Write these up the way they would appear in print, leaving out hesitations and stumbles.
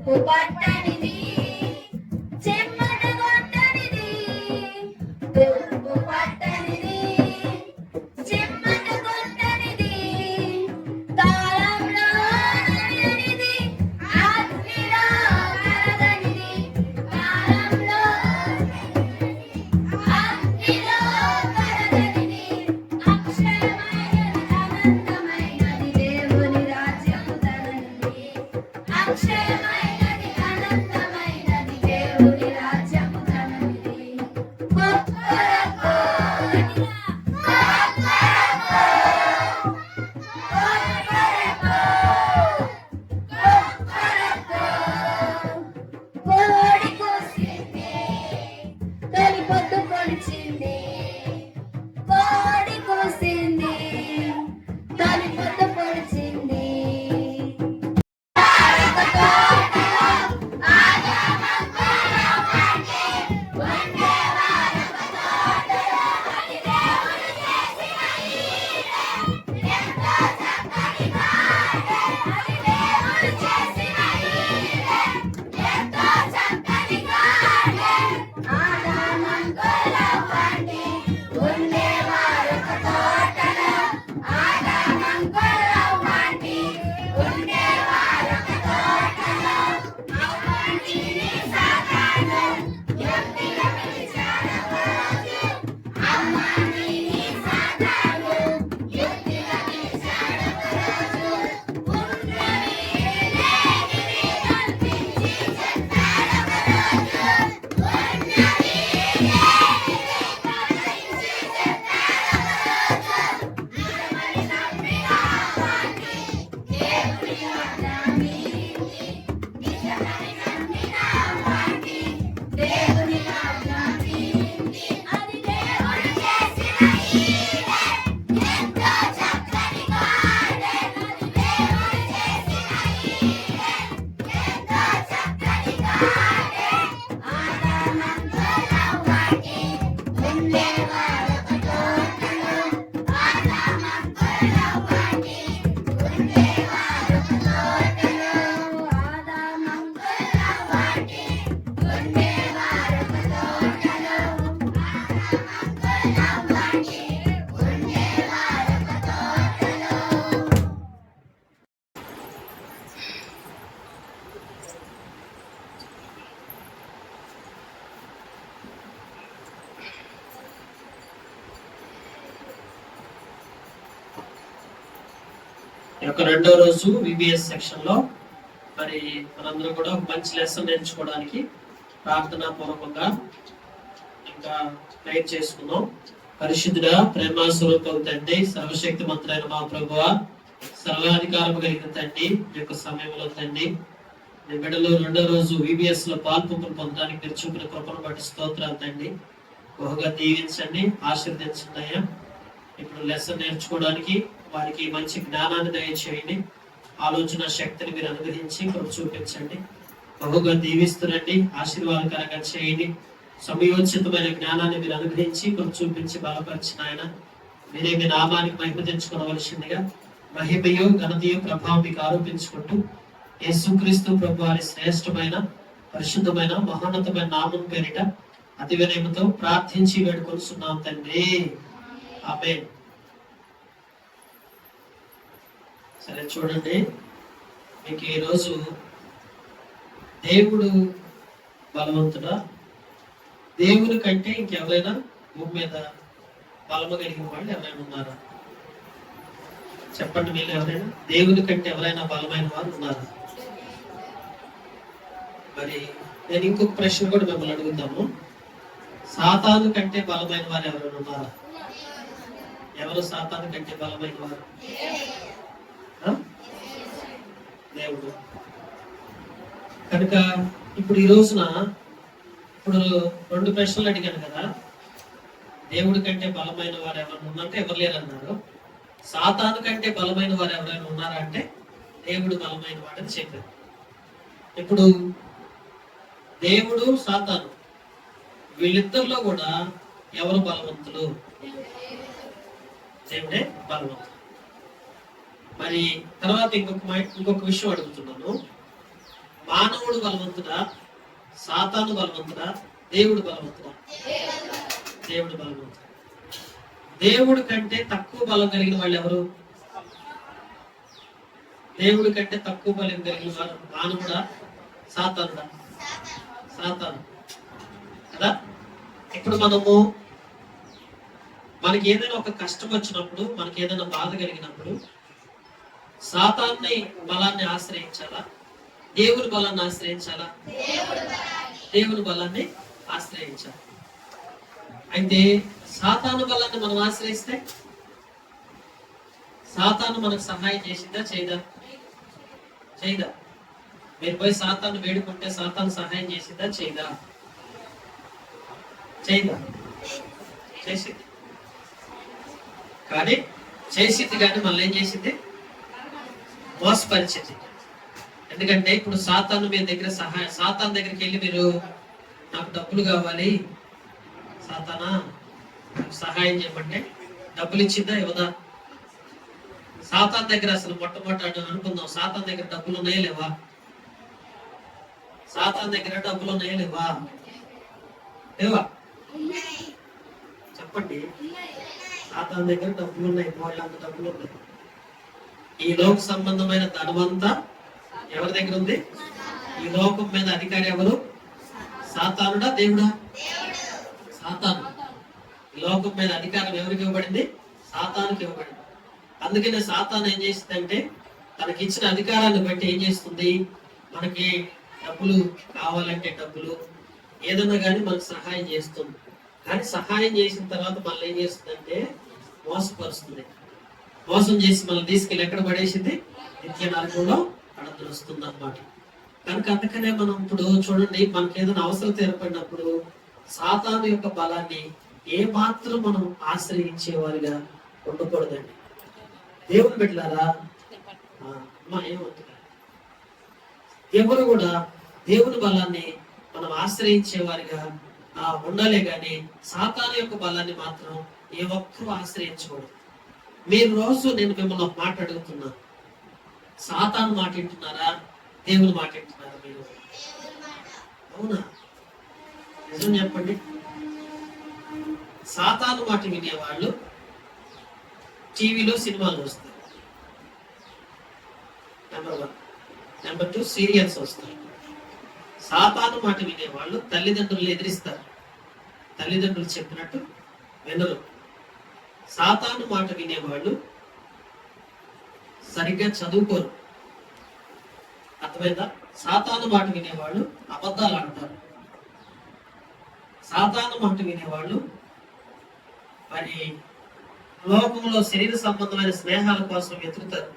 పట్టనిది చెమ్మట కొట్టనిది తుప్పు పట్టనిది చెమ్మట కొట్టనిది తాళంలో నడినిది అగ్నిలో కరగనిది తాళంలో అగ్నిలో కరగనిది అక్షయమైనది అనంతమైనది దేవుని రాజ్యము తనది అక్షయమైనది అనంతమైనది దేవుని రాజ్యము తనది కొక్కరకో కోడి కోసింది తొలి పొద్దు పొడిచింది కోడి కోసింది తొలి పొద్దు పొడిచింది రెండో రోజు విబిఎస్ సెక్షన్ లో మరి మనందరూ కూడా ఒక మంచి లెసన్ నేర్చుకోవడానికి ప్రార్థనా పూర్వకంగా ఇంకా ప్రేయర్ చేసుకుందాం. పరిశుద్ధుడా ప్రేమ స్వరూపం తండ్రి, సర్వశక్తి మంత్రైన మా ప్రభువా, సర్వాధికారం కలిగిన తండ్రి, మీ యొక్క సమయంలో తండ్రి మీ బిడ్డలు రెండో రోజు విబిఎస్ లో పాల్పొంపులు పొందడానికి మీరు చూపిన కృపను బట్టి స్తోత్రాలు తండ్రి. బహుగా దీవించండి, ఆశీర్వదించండి అయ్యా. ఇప్పుడు లెసన్ నేర్చుకోవడానికి వారికి మంచి జ్ఞానాన్ని దయచేయండి, ఆలోచన శక్తిని మీరు అనుగ్రహించి కృప చూపించండి. బహుగా దీవిస్తురండి, ఆశీర్వాదకరంగా చేయండి. సమయోచితమైన జ్ఞానాన్ని మీరు అనుగ్రహించి కృప చూపించి బలపరిచిన ఆయన మీరే మీ నామానికి మహిమ తెచ్చుకోవలసిందిగా మహిమయో ఘనతయో ప్రభావం మీకు ఆరోపించుకుంటూ యేసుక్రీస్తు ప్రభు వారి శ్రేష్టమైన పరిశుద్ధమైన మహోన్నతమైన నామం పేరిట అతి వినయముతో ప్రార్థించి వేడుకొలుస్తున్నాం తండ్రి, ఆమేన్. సరే చూడండి, మీకు ఈరోజు దేవుడు బలవంతుడా, దేవుని కంటే ఇంకెవరైనా భూమి మీద బలము కలిగిన వాళ్ళు ఎవరైనా ఉన్నారా? చెప్పండి, మీరు ఎవరైనా దేవుని కంటే ఎవరైనా బలమైన వారు ఉన్నారా? మరి నేను ఇంకొక ప్రశ్న కూడా మిమ్మల్ని అడుగుతాము, సాతాను కంటే బలమైన వారు ఎవరైనా ఉన్నారా? ఎవరు సాతాను కంటే బలమైన వారు? దేవుడు. కనుక ఇప్పుడు ఈ రోజున ఇప్పుడు రెండు ప్రశ్నలు అడిగాను కదా, దేవుడి కంటే బలమైన వారు ఎవరైనా ఉన్నారంటే ఎవరు లేరన్నారు. సాతాను కంటే బలమైన వారు ఎవరైనా ఉన్నారా అంటే దేవుడు బలమైన వాడని చెప్పారు. ఇప్పుడు దేవుడు సాతాను వీళ్ళిద్దరిలో కూడా ఎవరు బలవంతులు? దేవుడే బలవంతుడు. మరి తర్వాత ఇంకొక విషయం అడుగుతున్నాను, మానవుడు బలవంతుడా, సాతాను బలవంతుడా, దేవుడు బలవంతుడా? దేవుడు బలవంతుడు. దేవుడి కంటే తక్కువ బలం కలిగిన వాళ్ళు ఎవరు? దేవుడి కంటే తక్కువ బలం కలిగిన వారు మానవుడా, సాతానుడా? సాతాను కదా. ఇప్పుడు మనకి ఏదైనా ఒక కష్టం వచ్చినప్పుడు, మనకి ఏదైనా బాధ కలిగినప్పుడు సాతాన్ని బలాన్ని ఆశ్రయించాలా, దేవుని బలాన్ని ఆశ్రయించాలా? దేవుని బలాన్ని ఆశ్రయించాలి. అయితే సాతాను బలాన్ని మనం ఆశ్రయిస్తే సాతాను మనకు సహాయం చేసిందా చేయదా? చేయదా? మీరు పోయి సాతాను వేడుకుంటే సాతాను సహాయం చేసిందా చేయదా? చేయదా? చేసింది. కానీ చేసింది, కానీ మళ్ళీ ఏం చేసింది? మోసపరిచింది. ఎందుకంటే ఇప్పుడు సాతాను మీ దగ్గర సాతాను దగ్గరికి వెళ్ళి మీరు నాకు డబ్బులు కావాలి సాతానా సహాయం చేయమంటే డబ్బులు ఇచ్చిందా ఇవ్వదా? సాతాన్ దగ్గర అసలు మొట్టమొదటి అనుకుందాం, సాతాన్ దగ్గర డబ్బులు ఉన్నాయా లేవా? సాతాన్ దగ్గర డబ్బులు ఉన్నాయా లేవా? లేవా? చెప్పండి. సాతాన్ దగ్గర డబ్బులు ఉన్నాయి, వాళ్ళంత డబ్బులు ఉన్నాయి. ఈ లోక సంబంధమైన ధనమంతా ఎవరి దగ్గర ఉంది? ఈ లోకం మీద అధికారి ఎవరు? సాతానుడా, దేవుడా? సాతాను. ఈ లోకం మీద అధికారం ఎవరికి ఇవ్వబడింది? సాతానుకి ఇవ్వబడింది. అందుకనే సాతాను ఏం చేస్తుందంటే తనకిచ్చిన అధికారాన్ని బట్టి ఏం చేస్తుంది? మనకి డబ్బులు కావాలంటే డబ్బులు ఏదన్నా కానీ మనకు సహాయం చేస్తుంది. కానీ సహాయం చేసిన తర్వాత మళ్ళీ ఏం చేస్తుందంటే మోసపరుస్తుంది. మోసం చేసి మనల్ని తీసుకెళ్ళి ఎక్కడ పడేసింది? నిత్య నరకంలో పడద్దుస్తుంది అన్నమాట. కనుక అందుకనే మనం ఇప్పుడు చూడండి, మనకి ఏదైనా అవసరం ఏర్పడినప్పుడు సాతాను యొక్క బలాన్ని ఏ మాత్రం మనం ఆశ్రయించేవారిగా ఉండకూడదండి. దేవుని బిడ్డలారా, ఏమవుతుంది? ఎవరు కూడా దేవుని బలాన్ని మనం ఆశ్రయించేవారిగా ఉండాలే గాని సాతాను యొక్క బలాన్ని మాత్రం ఏ ఒక్కరూ ఆశ్రయించకూడదు. మీరు రోజు నేను మిమ్మల్ని ఒక మాట అడుగుతున్నా, సాతాను మాట వింటున్నారా, దేవుని మాట వింటున్నారా? మీరు అవునా? నిజం చెప్పండి. సాతాను మాట వినేవాళ్ళు టీవీలో సినిమాలు వస్తాయి, నెంబర్ 1. నెంబర్ 2 సీరియల్స్ వస్తాయి. సాతాను మాట వినేవాళ్ళు తల్లిదండ్రులు ఎదిరిస్తారు, తల్లిదండ్రులు చెప్పినట్టు వినరు. సాతాను మాట వినేవాళ్ళు సరిగ్గా చదువుకోరు. అర్థమైందా? సాతాను మాట వినేవాళ్ళు అబద్ధాలు ఆడతారు. సాతాను మాట వినేవాళ్ళు మరి లోకంలో శరీర సంబంధమైన స్నేహాల కోసం వెతుకుతారు.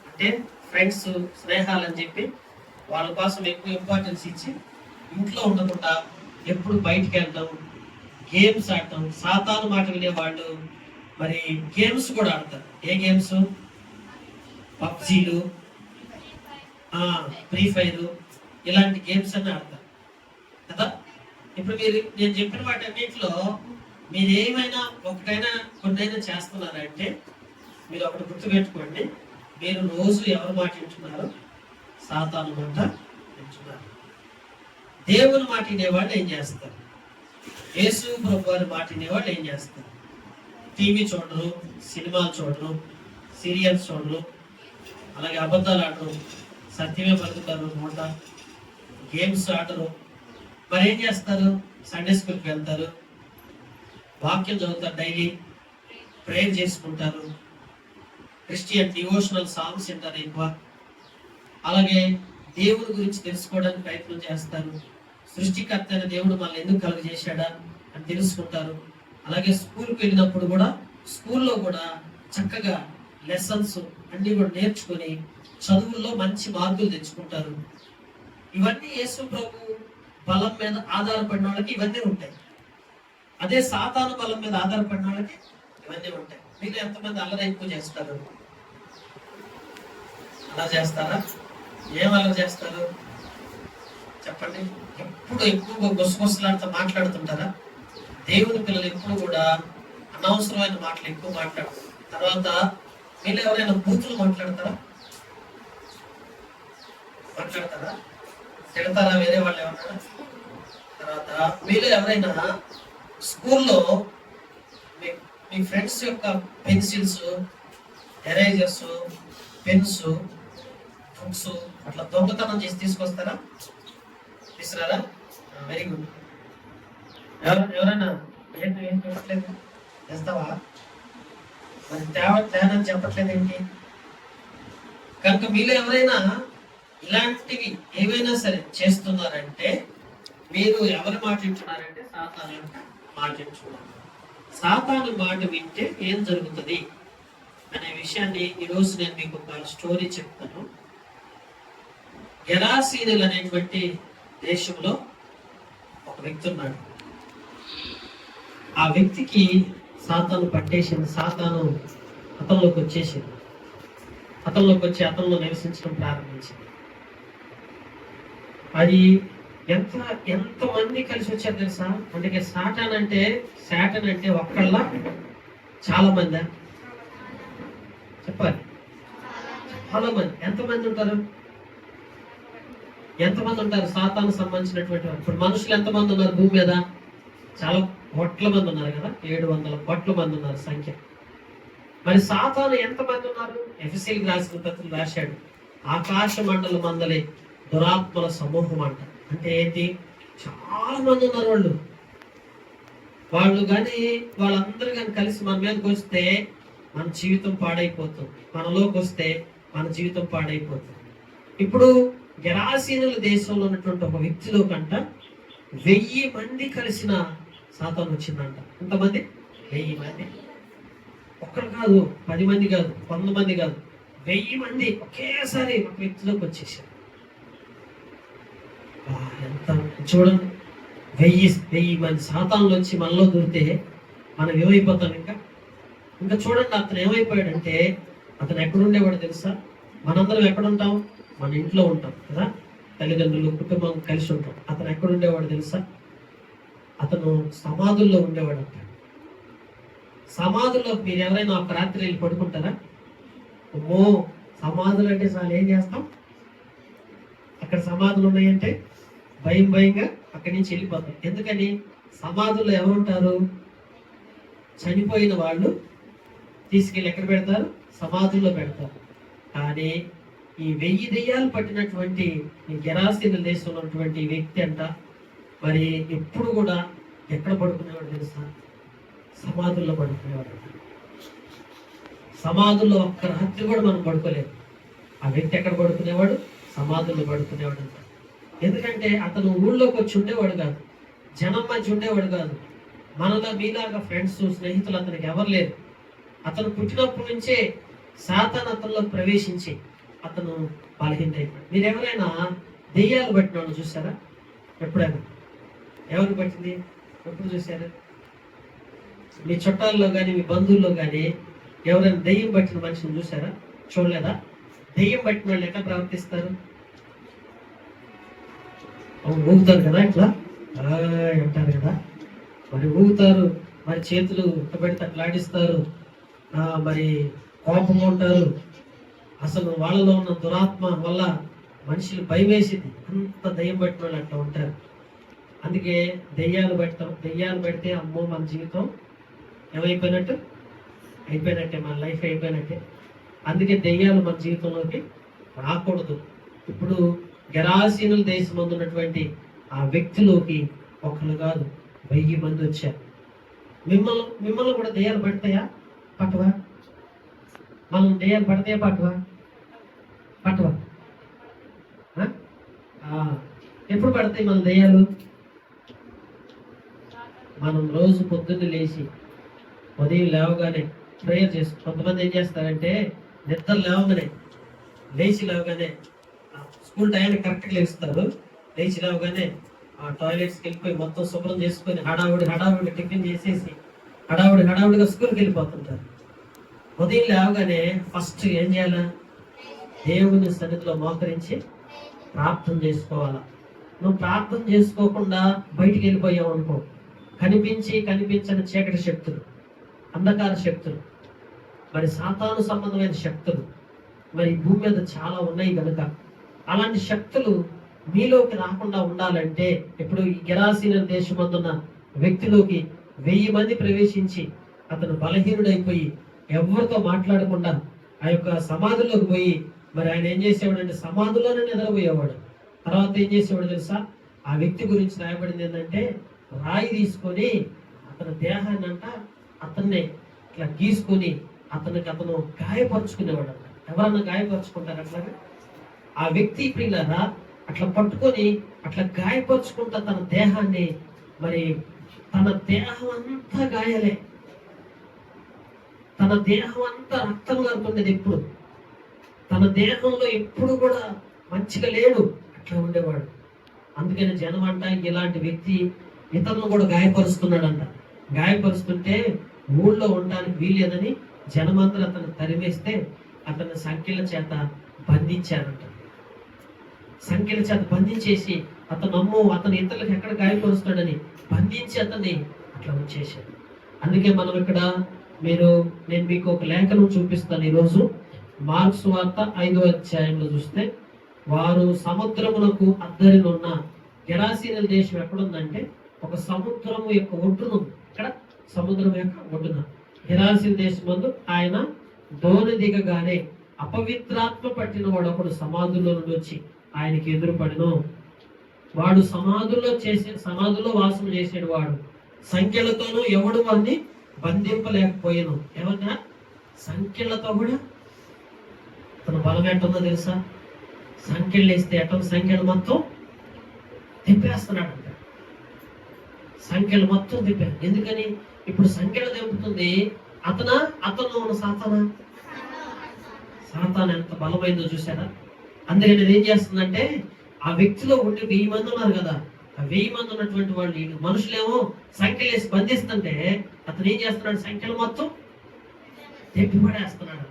అంటే ఫ్రెండ్స్, స్నేహాలని చెప్పి వాళ్ళ కోసం ఎక్కువ ఇంపార్టెన్స్ ఇచ్చి ఇంట్లో ఉండకుండా ఎప్పుడు బయటికి వెళ్తాం, గేమ్స్ ఆడటం. సాతాను మాట వినే వాళ్ళు మరి గేమ్స్ కూడా ఆడతారు. ఏ గేమ్స్? పబ్జీలు, ఫ్రీ ఫైర్, ఇలాంటి గేమ్స్ అన్ని ఆడతారు కదా. ఇప్పుడు నేను చెప్పిన వాటి అన్నింటిలో మీరు ఏమైనా కొన్నైనా చేస్తున్నారంటే మీరు ఒకటి గుర్తుపెట్టుకోండి, మీరు రోజు ఎవరు మాట వింటున్నారు? సాతాను మాట వింటున్నారు. దేవుని మాట వినేవాళ్ళు ఏం చేస్తారు? యేసు ప్రభు వారి మాట వినేవాళ్ళు ఏం చేస్తారు? టీవీ చూడరు, సినిమాలు చూడరు, సీరియల్స్ చూడరు, అలాగే అబద్ధాలు ఆడరు, సత్యమే పలుకుతారు, మూట గేమ్స్ ఆడరు. మరి ఏం చేస్తారు? సండే స్కూల్కి వెళ్తారు, వాక్యం చదువుతారు, డైలీ ప్రేయర్ చేసుకుంటారు, క్రిస్టియన్ డివోషనల్ సాంగ్స్ వింటారు ఎక్కువ. అలాగే దేవుని గురించి తెలుసుకోవడానికి ప్రయత్నం చేస్తారు. సృష్టికర్త అయిన దేవుడు మనల్ని ఎందుకు కలుగజేశాడా అని తెలుసుకుంటారు. అలాగే స్కూల్కి వెళ్ళినప్పుడు కూడా స్కూల్లో కూడా చక్కగా లెసన్స్ అన్ని కూడా నేర్చుకొని చదువుల్లో మంచి మార్కులు తెచ్చుకుంటారు. ఇవన్నీ యేసు ప్రభు బలం మీద ఆధారపడిన వాళ్ళకి ఇవన్నీ ఉంటాయి. అదే సాతాను బలం మీద ఆధారపడిన వాళ్ళకి ఇవన్నీ ఉంటాయి. మీరు ఎంతమంది అల్లరి ఎక్కువ చేస్తారు? అలా చేస్తారా? ఏం అల్లరి చేస్తారు చెప్పండి? ఎప్పుడు ఎక్కువ గుసగుసలాడుతూ మాట్లాడుతుంటారా? దేవుని పిల్లలు ఎప్పుడు కూడా అనవసరమైన మాటలు ఎక్కువ మాట్లాడతారు. తర్వాత మీరు ఎవరైనా బూతులు మాట్లాడతారా? మాట్లాడతారా? తిడతారా వేరే వాళ్ళు ఏమన్నా? తర్వాత మీలో ఎవరైనా స్కూల్లో మీ మీ ఫ్రెండ్స్ యొక్క పెన్సిల్స్, ఎరేజర్స్, పెన్స్, బుక్స్ అట్లా దొంగతనం చేసి తీసుకొస్తారా? తీసుకురారా? Very good. ఎవరైనా ఏం చెప్పట్లేదు? చేస్తావా? మరి తేనని చెప్పట్లేదు ఏంటి? కనుక మీలో ఎవరైనా ఇలాంటివి ఏవైనా సరే చేస్తున్నారంటే మీరు ఎవరి మాట వింటున్నారంటే సాతాను యొక్క మాట వింటున్నారు. సాతాను మాట వింటే ఏం జరుగుతుంది అనే విషయాన్ని ఈరోజు నేను మీకు ఒక స్టోరీ చెప్తాను. గెరాసీనులు అనేటువంటి దేశంలో ఒక వ్యక్తి ఉన్నాడు. ఆ వ్యక్తికి సాతాను పట్టేసింది. సాతాను అతనిలోకి వచ్చేసింది. అతనిలోకి వచ్చి అతనిలో నివసించడం ప్రారంభించింది. అది ఎంతమంది కలిసి వచ్చారు తెలుసా? అందుకే సాటాన్ అంటే ఒక్కళ్ళ చాలా మంది చెప్పాలి. చాలా మంది. ఎంతమంది ఉంటారు? సాతాను సంబంధించినటువంటి ఇప్పుడు మనుషులు ఎంతమంది ఉన్నారు భూమి మీద? చాలా కోట్ల మంది ఉన్నారు కదా, 700 కోట్ల మంది ఉన్నారు సంఖ్య. మరి సాతాను ఎంతమంది ఉన్నారు? ఎఫెసీయులకు రాసిన పత్రికలో రాశాడు, ఆకాశ మండల మందలి దురాత్మల సమూహం అంట. అంటే ఏంటి? చాలా మంది ఉన్నారు. వాళ్ళు కానీ వాళ్ళందరూ కానీ కలిసి మన మీదకి వస్తే మన జీవితం పాడైపోతుంది. మనలోకి వస్తే మన జీవితం పాడైపోతుంది. ఇప్పుడు గెరాసీనుల దేశంలో ఉన్నటువంటి ఒక వ్యక్తిలో కంట 1000 మంది కలిసిన సాతాను వచ్చిందంట. ఎంతమంది? 1000 మంది. ఒక్కరు కాదు, 10 మంది కాదు, 100 మంది కాదు, 1000 మంది ఒకేసారి ఒక వ్యక్తిలోకి వచ్చేసారు. ఎంత చూడండి, 1000 మంది సాతానులు వచ్చి మనలో దూరితే మనం ఏమైపోతాం? ఇంకా చూడండి, అతను ఏమైపోయాడంటే అతను ఎక్కడుండేవాడు తెలుసా? మనందరం ఎక్కడుంటాం? మన ఇంట్లో ఉంటాం కదా, తల్లిదండ్రులు, కుటుంబం కలిసి ఉంటాం. అతను ఎక్కడుండేవాడు తెలుసా? అతను సమాధుల్లో ఉండేవాడు అంట. సమాధుల్లో మీరు ఎవరైనా ఒక రాత్రి వెళ్ళి పడుకుంటారా? అమ్మో, సమాధులు అంటే చాలా ఏం చేస్తాం? అక్కడ సమాధులు ఉన్నాయంటే భయంగా అక్కడి నుంచి వెళ్ళిపోతాం. ఎందుకని? సమాధుల్లో ఎవరుంటారు? చనిపోయిన వాళ్ళు తీసుకెళ్ళి ఎక్కడ పెడతారు? సమాధుల్లో పెడతారు. కానీ ఈ 1000 దెయ్యాలు పట్టినటువంటి ఈ గెరాసీనుల దేశంలో ఉన్నటువంటి వ్యక్తి అంట మరి ఎప్పుడు కూడా ఎక్కడ పడుకునేవాడు తెలుసా? సమాధుల్లో పడుకునేవాడు. సమాధుల్లో ఒక్క రాత్రి కూడా మనం పడుకోలేదు. ఆ వ్యక్తి ఎక్కడ పడుకునేవాడు? సమాధుల్లో పడుకునేవాడు అంట. ఎందుకంటే అతను ఊళ్ళోకి వచ్చి ఉండేవాడు కాదు, జనం మధ్య ఉండేవాడు కాదు. మనలో మీలాగా ఫ్రెండ్స్, స్నేహితులు అతనికి ఎవరు లేరు. అతను పుట్టినప్పటి నుంచే సాతాను అతనిలో ప్రవేశించి అతను బలహీనైపోయాడు. మీరు ఎవరైనా దెయ్యాలు పట్టిన వాళ్ళు చూసారా? ఎప్పుడైనా? ఎవరు పట్టింది? ఎప్పుడు చూసారు? మీ చుట్టాల్లో కానీ మీ బంధువుల్లో కానీ ఎవరైనా దెయ్యం పట్టిన మనిషిని చూసారా? చూడలేదా? దెయ్యం పట్టిన వాళ్ళు ఎట్లా ప్రవర్తిస్తారు? ఊగుతారు కదా, ఇట్లా అంటారు కదా, మరి ఊగుతారు, మరి చేతులు పెడితే అట్లా ఆడిస్తారు, మరి కోపంగా ఉంటారు. అసలు వాళ్ళలో ఉన్న దురాత్మ వల్ల మనుషులు భయం వేసింది. అంత దయ్యం పట్టిన వాళ్ళు అట్లా ఉంటారు. అందుకే దెయ్యాలు పెడితే అమ్మో మన జీవితం అయిపోయినట్టే, మన లైఫ్ అయిపోయినట్టే. అందుకే దెయ్యాలు మన జీవితంలోకి రాకూడదు. ఇప్పుడు గెరాసీనుల దేశం ఉన్నటువంటి ఆ వ్యక్తిలోకి ఒకరు కాదు 1000 మంది వచ్చారు. మిమ్మల్ని కూడా దెయ్యాలు పడతాయా? పట్టవా? మనం దెయ్యాలు పడతాయా? పట్టవా? ఎప్పుడు పడతాయి మన దెయ్యాలు? మనం రోజు పొద్దున్న లేచి ఉదయం లేవగానే ప్రేయర్ చేస్తాం. కొంతమంది ఏం చేస్తారంటే నిద్ర లేవగానే స్కూల్ టైంకి కరెక్ట్గా లేస్తారు. లేచి లేవగానే ఆ టాయిలెట్స్కి వెళ్ళిపోయి మొత్తం శుభ్రం చేసుకొని హడావుడి టిఫిన్ చేసేసి హడావుడిగా స్కూల్కి వెళ్ళిపోతుంటారు. ఉదయం లేవగానే ఫస్ట్ ఏం చేయాలా? దేవుని సన్నిధిలో మోకరించి ప్రార్థన చేసుకోవాలా. నువ్వు ప్రార్థన చేసుకోకుండా బయటికి వెళ్ళిపోయావు అనుకో, కనిపించని చీకటి శక్తులు, అంధకార శక్తులు, మరి సాతాను సంబంధమైన శక్తులు మరి భూమి మీద చాలా ఉన్నాయి కనుక అలాంటి శక్తులు మీలోకి రాకుండా ఉండాలంటే ఇప్పుడు ఈ గెరాసీన దేశమందున్న వ్యక్తిలోకి 1000 మంది ప్రవేశించి అతను బలహీనుడైపోయి ఎవరితో మాట్లాడకుండా ఆ యొక్క సమాధిలోకి పోయి మరి ఆయన ఏం చేసేవాడంటే సమాధిలోనే నిద్రపోయేవాడు. తర్వాత ఏం చేసేవాడు తెలుసా? ఆ వ్యక్తి గురించి రాయబడింది ఏంటంటే రాయి తీసుకొని అతని దేహాన్ని అతన్ని ఇట్లా గీసుకొని అతను గాయపరుచుకునేవాడు అంట. ఎవరన్నా గాయపరుచుకుంటారు అట్లాగా? ఆ వ్యక్తి ప్రియులారా అట్లా పట్టుకొని అట్లా గాయపరుచుకుంటా తన దేహాన్ని, మరి తన దేహం అంతా గాయాలే, తన దేహం అంతా రక్తం కారుతుండేది. ఎప్పుడు తన దేహంలో ఎప్పుడు కూడా మంచిగా లేడు, అట్లా ఉండేవాడు. అందుకని జనం అంట ఇలాంటి వ్యక్తి ఇతరులను కూడా గాయపరుస్తున్నాడంట. గాయపరుస్తుంటే ఊళ్ళో ఉండడానికి వీలేదని జనమందరూ అతను తరిమేస్తే అతన్ని సంఖ్యల చేత బంధించారంట. సంఖ్యల చేత బంధించేసి అతను ఇతరులకు ఎక్కడ గాయపరుస్తాడని బంధించి అతన్ని అట్లా ఉంచేశాడు. అందుకే మనం ఇక్కడ నేను మీకు ఒక లేఖనం చూపిస్తాను ఈరోజు. మార్క్స్ వార్త 5వ అధ్యాయంలో చూస్తే వారు సముద్రమునకు అద్దరినున్న గెరాసీనుల దేశం ఎక్కడుందంటే ఒక సముద్రము యొక్క ఒడ్డున ఉంది. ఇక్కడ సముద్రం యొక్క ఒడ్డున గెరాసీన దేశమందు ఆయన దోణి దిగగానే అపవిత్రాత్మ పట్టిన వాడు ఒకడు సమాధుల్లో నుండి వచ్చి ఆయనకి ఎదురుపడిను. వాడు సమాధుల్లో వాసం చేసేడు. వాడు సంఖ్యలతోనూ ఎవడు వాడిని బంధింపలేకపోయాను. ఏమన్నా సంఖ్యలతో కూడా తన బలం ఎట్టుందో తెలుసా? సంఖ్యలు వేస్తే సంఖ్యలు మొత్తం తిప్పేస్తున్నాడంట. సంఖ్యలు మొత్తం తిప్పారు. ఎందుకని? ఇప్పుడు సంఖ్యలు తెంపుతుంది అతను ఉన్న సాతాను ఎంత బలమైందో చూసారా? అందుకని ఏం చేస్తుందంటే ఆ వ్యక్తిలో ఉండి 1000 మంది ఉన్నారు కదా, ఆ 1000 మంది ఉన్నటువంటి వాళ్ళు మనుషులేమో సంఖ్యలు వేసి బంధిస్తుంటే అతను ఏం చేస్తున్నాడు? సంఖ్యలు మొత్తం తెంపిపడేస్తున్నాడు.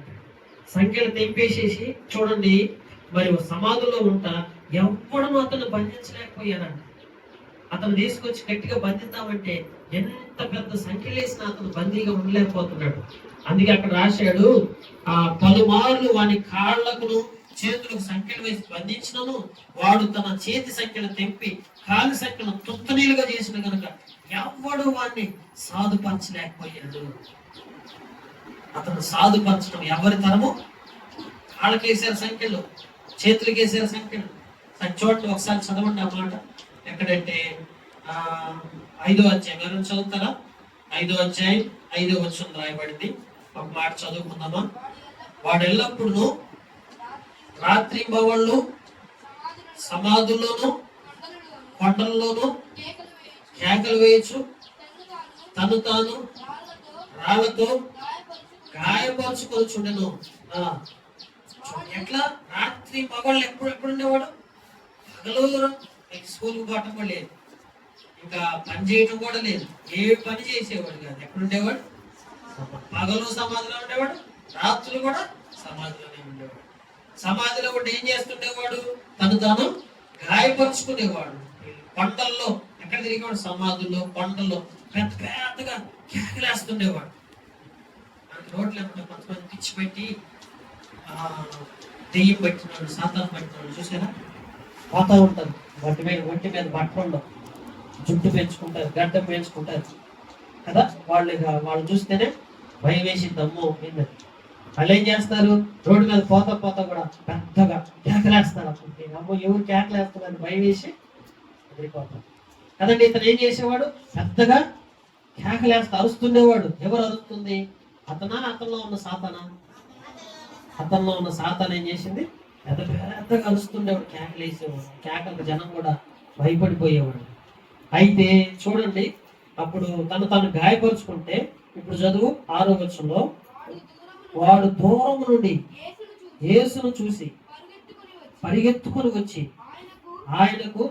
సంఖ్యలు తెంపేసేసి చూడండి, మరి సమాధిలో ఉంటా ఎవ్వడను అతను బంధించలేకపోయాడంట. అతను తీసుకొచ్చి గట్టిగా బంధిద్దామంటే ఎంత పెద్ద సంఖ్యలు వేసినా అతను బందీగా ఉండలేకపోతున్నాడు. అందుకే అక్కడ రాశాడు, ఆ పలుమార్లు వాని కాళ్లకును చేతులకు సంఖ్యలు వేసి బంధించినను వాడు తన చేతి సంఖ్యలు తెంపి కాలి సంఖ్యలు తుత్తనీలుగా చేసిన కనుక ఎవ్వడు వాడిని సాధుపరచలేకపోయాడు. అతను సాధుపరచడం ఎవరి తరము? కాళ్ళకేసారు సంఖ్యలు, చేతులకు వేసారు సంఖ్యలు. చూడండి, ఒకసారి చదవండి ఆ మాట. ఎక్కడంటే 5వ అధ్యాయం, ఎవరైనా చదువుతారా? 5వ అధ్యాయం 5వ వచనం రాయబడింది. ఒక మాట చదువుకుందామా? వాడు ఎల్లప్పుడూ రాత్రి బవళ్ళు సమాధుల్లోను కొండల్లోనూ కేకలు వేయచ్చు, తను తాను రాళ్లతో గాయపరుచుకొనుచుండెను. ఎట్లా? రాత్రి పగళ్ళు ఎప్పుడు ఉండేవాడు? పగలు స్కూల్కి పోవటం కూడా లేదు, ఇంకా పని చేయటం కూడా లేదు, ఏ పని చేసేవాడు కాదు. ఎక్కడుండేవాడు? పగలు సమాధిలో ఉండేవాడు, రాత్రులు కూడా సమాధిలోనే ఉండేవాడు. సమాధిలో కూడా ఏం చేస్తుండేవాడు? తను తాను గాయపరుచుకునేవాడు. కొండల్లో ఎక్కడ తిరిగేవాడు? సమాధుల్లో, కొండల్లో పెద్ద పెద్దగా కేకలేస్తుండేవాడు. రోడ్లు ఏమంటే కొంతమంది పిచ్చి పెట్టి దెయ్యం పెట్టినాడు, సాతాను పెట్టినాడు చూసారా? పోతా ఉంటారు, ఒంటి మీద బట్టలు ఉండవు, జుట్టు పెంచుకుంటారు, గడ్డ పెంచుకుంటారు కదా. వాళ్ళు చూస్తేనే భయం వేసింది. అమ్మో ఏంటది? వాళ్ళు ఏం చేస్తారు? రోడ్డు మీద పోతా కూడా పెద్దగా కేకలేస్తారు. అమ్మో ఎవరు కేకలేస్తున్నారు భయం వేసి ఎదిరిపోతారు కదండి. ఇతను ఏం చేసేవాడు? పెద్దగా కేకలేస్తా అరుస్తుండేవాడు. ఎవరు అరుస్తుంది? అతనిలో ఉన్న సాతానా? అతనిలో ఉన్న సాతాను ఏం చేసింది? పెద్దగా అరుస్తుండేవాడు, కేకలేసేవాడు. కేకలకు జనం కూడా భయపడిపోయేవాడు. అయితే చూడండి, అప్పుడు తను గాయపరుచుకుంటే, ఇప్పుడు చదువు 6వ వచనంలో, వాడు దూరం నుండి యేసును చూసి పరిగెత్తుకొని వచ్చి ఆయనకు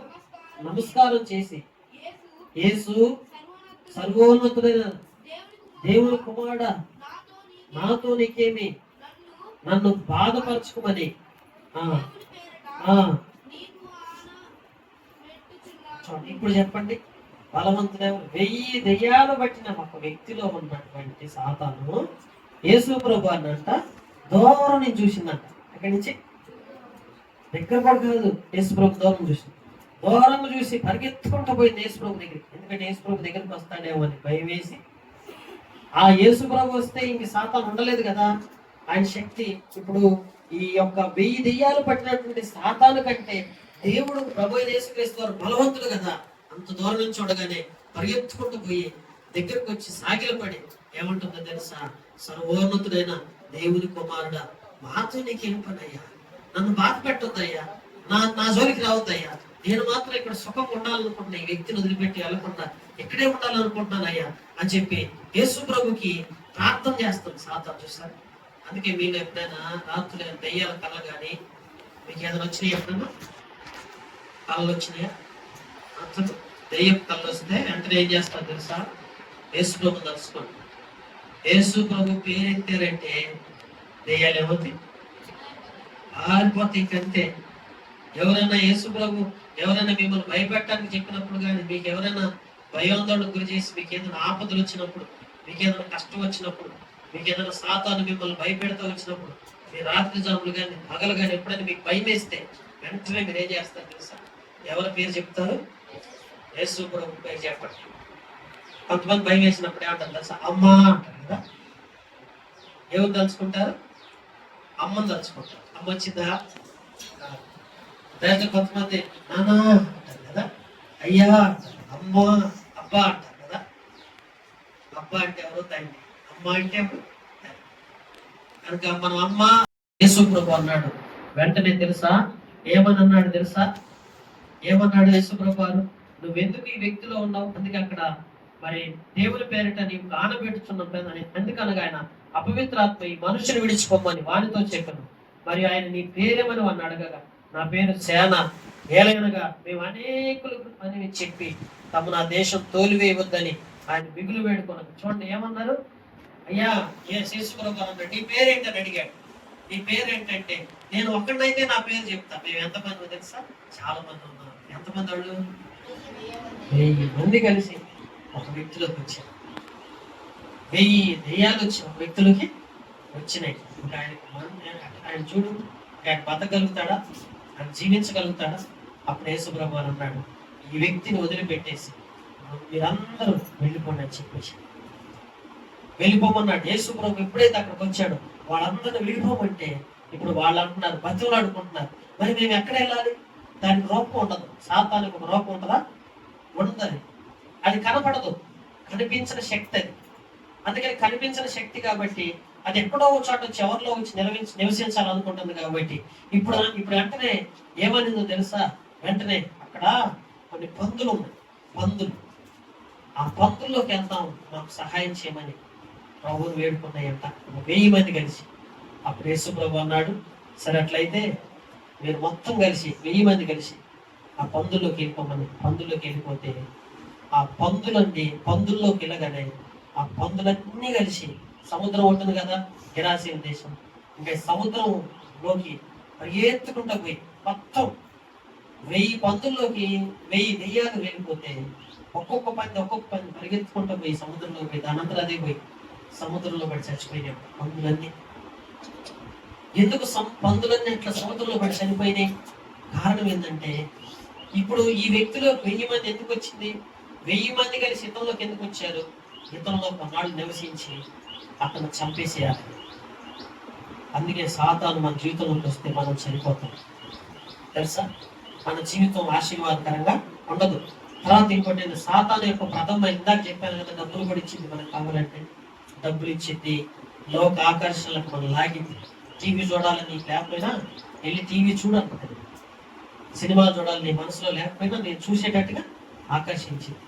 నమస్కారం చేసి, యేసు సర్వోన్నతుడైన దేవుని కుమారుడా, నాతో నీకేమి? నన్ను బాధపరచుకోమని ఇప్పుడు చెప్పండి. బలవంతుడేమో 1000 దెయ్యాలు పట్టిన ఒక వ్యక్తిలో ఉన్నటువంటి సాతాను యేసు ప్రభు అన్నంట దూరం నుంచి చూసిందంట. అక్కడి నుంచి దగ్గర కూడా కాదు. యేసుప్రభు దూరం చూసి పరిగెత్తుకుంటూ పోయింది యేసుప్రభు దగ్గరికి. ఎందుకంటే యేసుప్రభు దగ్గరికి వస్తాడేమో అని భయం వేసి, ఆ యేసుప్రభు వస్తే ఇంక సాతాను ఉండలేదు కదా, ఆయన శక్తి. ఇప్పుడు ఈ యొక్క 1000 దెయ్యాలు పట్టినటువంటి సాతాను కంటే దేవుడు ప్రభు అయిన యేసుక్రీస్తు వారు బలవంతుడు కదా. అంత దూరం నుంచి చూడగానే పరిగెత్తుకుంటూ పోయి దగ్గరకు వచ్చి సాగిలపడి ఏమంటుందో తెలుసా? సర్వోన్నతుడైన దేవుని కుమారుడా, మాతో నీకేం పనయ్యా? నన్ను బాధ పెట్టొద్దయ్యా, నా జోలికి రావద్దయ్యా. నేను మాత్రం ఇక్కడ సుఖం ఉండాలనుకుంటున్నా, ఈ వ్యక్తిని వదిలిపెట్టి వెళ్ళకుండా ఇక్కడే ఉండాలనుకుంటున్నానయ్యా అని చెప్పి యేసు ప్రభుకి ప్రార్థన చేస్తుంది సాతాను. చూస్తారు? అందుకే మీరు ఎప్పుడైనా రాత్రులు దెయ్యాల కళ కానీ మీకు ఏదైనా వచ్చినాయి, ఎప్పుడైనా కళలు వచ్చినాయా? దెయ్యం కళ్ళు వస్తే వెంటనే ఏం చేస్తారు తెలుసా? యేసు ప్రభు తలుచుకోండి. యేసు ప్రభు పేరెత్తారంటే దెయ్యాలు ఏమవుతాయి? ఆరిపోతాయి అంతే. ఎవరైనా యేసు ప్రభు ఎవరైనా మిమ్మల్ని భయపెట్టడానికి చెప్పినప్పుడు కానీ, మీకు ఎవరైనా భయాందోళనకు గురి చేసి, మీకు ఏదైనా ఆపదలు వచ్చినప్పుడు, మీకు ఏదైనా కష్టం వచ్చినప్పుడు, మీకు ఏదైనా సాతాను మిమ్మల్ని భయపెడతా వచ్చినప్పుడు, మీ రాత్రి జాములు కానీ పగలు కానీ ఎప్పుడైనా మీకు భయం వేస్తే వెంటనే మీరు ఏం చేస్తారు తెలుసా? ఎవరి పేరు చెప్తారు? యేసు ప్రభు పేరు చెప్పండి. కొంతమంది భయం వేసినప్పుడు ఏమంటారు తెలుసా? అమ్మా అంటారు కదా. ఎవరు తలుచుకుంటారు? అమ్మని తలుచుకుంటారు. అమ్మ వచ్చిందా? లేదా కొంతమంది నానా అంటారు కదా, అయ్యా అంటారు, అమ్మ అబ్బా అంటారు కదా. అబ్బా అంటే ఎవరు? తండ్రి. అమ్మ అంటే కనుక మనం అమ్మ. యేసు ప్రభు అన్నాడు వెంటనే తెలుసా ఏమని అన్నాడు తెలుసా? ఏమన్నాడు యేసు ప్రభు వారు? నువ్వెందుకు ఈ వ్యక్తిలో ఉన్నావు? అందుకే అక్కడ మరి దేవుని పేరిట నీవు కానబెట్టుచున్నాను. ఎందుకనగా ఆయన అపవిత్రాత్మ ఈ మనుషుని విడిచిపోమ్మని వానితో చెప్పాను. మరి ఆయన నీ పేరేమని వాడిని అడగగా, నా పేరు సేన, ఏలైనగా మేము అనేకులు అని చెప్పి తమ నా దేశం తోలివేయవద్దని ఆయన మిగులు వేడుకున్నాను. చూడండి ఏమన్నారు? అయ్యా యేసుప్రభు అన్నాడు, నీ పేరేంటని అడిగాడు. నీ పేరేంటంటే, నేను ఒక్కడైతే నా పేరు చెప్తా. మేము ఎంతమంది తెలుసా? చాలా మంది ఉన్నారు. ఎంతమంది వాళ్ళు? 1000 మంది కలిసి ఒక వ్యక్తిలోకి వచ్చారు. 1000 దెయ్యాలు వచ్చి ఒక వ్యక్తిలోకి వచ్చినాయి. ఇంకా ఆయన చూడు, ఆయన బతకగలుగుతాడా? ఆయన జీవించగలుగుతాడా? అప్పుడు యేసుప్రభు అని అన్నాడు, ఈ వ్యక్తిని వదిలిపెట్టేసి మీరందరూ వెళ్ళిపోండి అని చెప్పేసి వెళ్ళిపోమన్నాడు. యేసుప్రభు ఎప్పుడైతే అక్కడికి వచ్చాడో వాళ్ళందరూ వెళ్ళిపోమంటే ఇప్పుడు వాళ్ళు అంటున్నారు, బతువులు ఆడుకుంటున్నారు, మరి మేము ఎక్కడ వెళ్ళాలి? దానికి రూపం ఉండదు. సాతానికి ఒక రూపం ఉంటుందా? ఉండదు. అది కనపడదు, కనిపించిన శక్తి అది. అందుకని కనిపించిన శక్తి కాబట్టి అది ఎక్కడో చోట వచ్చి ఎవరిలో వచ్చి నివసించాలనుకుంటుంది కాబట్టి ఇప్పుడు వెంటనే ఏమనిందో తెలుసా? వెంటనే అక్కడ కొన్ని పందులు ఉన్నాయి. పందులు, ఆ పందుల్లోకి వెళ్తాం, మాకు సహాయం చేయమని ప్రభువుని వేడుకున్నాయంట 1000 మంది కలిసి. అప్పుడు యేసు ప్రభు అన్నాడు, సరే అట్లయితే మీరు మొత్తం కలిసి 1000 మంది కలిసి ఆ పందుల్లోకి వెళ్ళిపోమని. పందుల్లోకి వెళ్ళిపోతే ఆ పందుల్లోకి వెళ్ళగానే ఆ పందులన్నీ కలిసి సముద్రం ఉంటుంది కదా, గెరాసీన్ దేశం, ఇంకా సముద్రంలోకి పరిగెత్తుకుంటూ పోయి మొత్తం 1000 పందుల్లోకి 1000 దెయ్యాలు వెళ్ళిపోతే ఒక్కొక్క పంది పరిగెత్తుకుంటూ పోయి సముద్రంలోకి పోయి దానంతా అదే పోయి సముద్రంలో పడి చచ్చిపోయినాయి పందులన్నీ. ఎందుకు పందులన్నీ అట్లా సముద్రంలో పడి చనిపోయినాయి? కారణం ఏంటంటే, ఇప్పుడు ఈ వ్యక్తిలో 1000 మంది ఎందుకు వచ్చింది? 1000 మంది కలిసి ఇతంలోకి ఎందుకు వచ్చారు? ఇతంలో కొన్నాళ్ళు నివసించి అతను చంపేసేయాలి. అందుకే సాతాను మన జీవితంలోకి వస్తే మనం చనిపోతాం తెలుసా? మన జీవితం ఆశీర్వాదకరంగా ఉండదు. తర్వాత ఇంకోటి, సాతాను యొక్క ప్రథమ ఇందాక చెప్పాను కదా, డబ్బులు కూడా ఇచ్చింది. మనకు కావాలంటే డబ్బులు ఇచ్చింది, లోక ఆకర్షణలకు మనం లాగింది. టీవీ చూడాలని లేకపోయినా వెళ్ళి టీవీ చూడాలనుకుంటుంది, సినిమా చూడాలని మనసులో లేకపోయినా నేను చూసేటట్టుగా ఆకర్షించింది.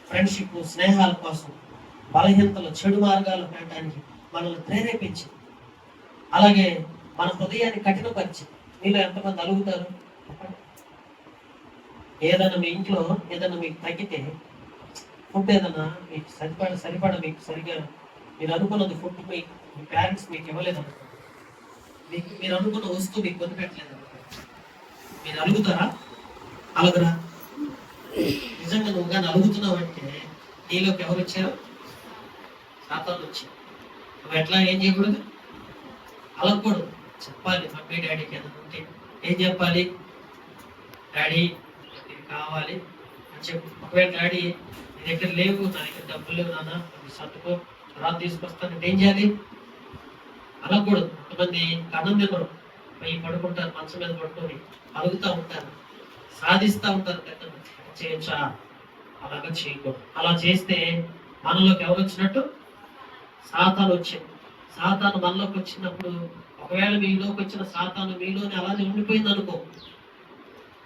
ఫ్రెండ్షిప్, స్నేహాల కోసం, బలహీనతలు, చెడు మార్గాలు పెట్టడానికి మనల్ని ప్రేరేపించింది. అలాగే మన హృదయాన్ని కఠినపరిచింది. మీలో ఎంతమంది అలుగుతారు? ఏదైనా మీ ఇంట్లో ఏదైనా మీకు తగ్గితే, ఫుడ్ ఏదైనా మీకు సరిపడ మీకు సరిగా మీరు అనుకున్నది ఫుడ్ మీ పేరెంట్స్ మీకు ఇవ్వలేదనుకో, మీరు అనుకున్న వస్తువు మీకు కొనిపెట్టలేదు, మీరు అలుగుతారా? అలుగురా? నిజంగా నువ్వు కానీ అలుగుతున్నావు అంటే నీలోకి ఎవరు వచ్చారు? సాతాను వచ్చారు. నువ్వు ఎట్లా ఏం చేయకూడదు? అలగకూడదు. చెప్పాలి మమ్మీ డాడీకి ఏదైనా ఉంటే ఏం చెప్పాలి? డాడీ నాకు ఇది కావాలి అని చెప్పు. ఒకవేళ డాడీ నీ దగ్గర లేవు, నా దగ్గర డబ్బులు లేవు నాన్న, అది సర్దుకో, తర్వాత తీసుకొస్తాను, ఏం చేయాలి? అలా కూడా కొంతమంది అన్నం తినరు, పోయి పడుకుంటారు, మంచం మీద పడుకొని అడుగుతూ ఉంటారు, సాధిస్తూ ఉంటారు, పెద్ద చేయొచ్చా? అలాగా చేయకూడదు. అలా చేస్తే మనలోకి ఎవరు వచ్చినట్టు? సాతాను వచ్చింది. సాతాను మనలోకి వచ్చినప్పుడు, ఒకవేళ మీలోకి వచ్చిన సాతాను మీలోనే అలానే ఉండిపోయింది అనుకో,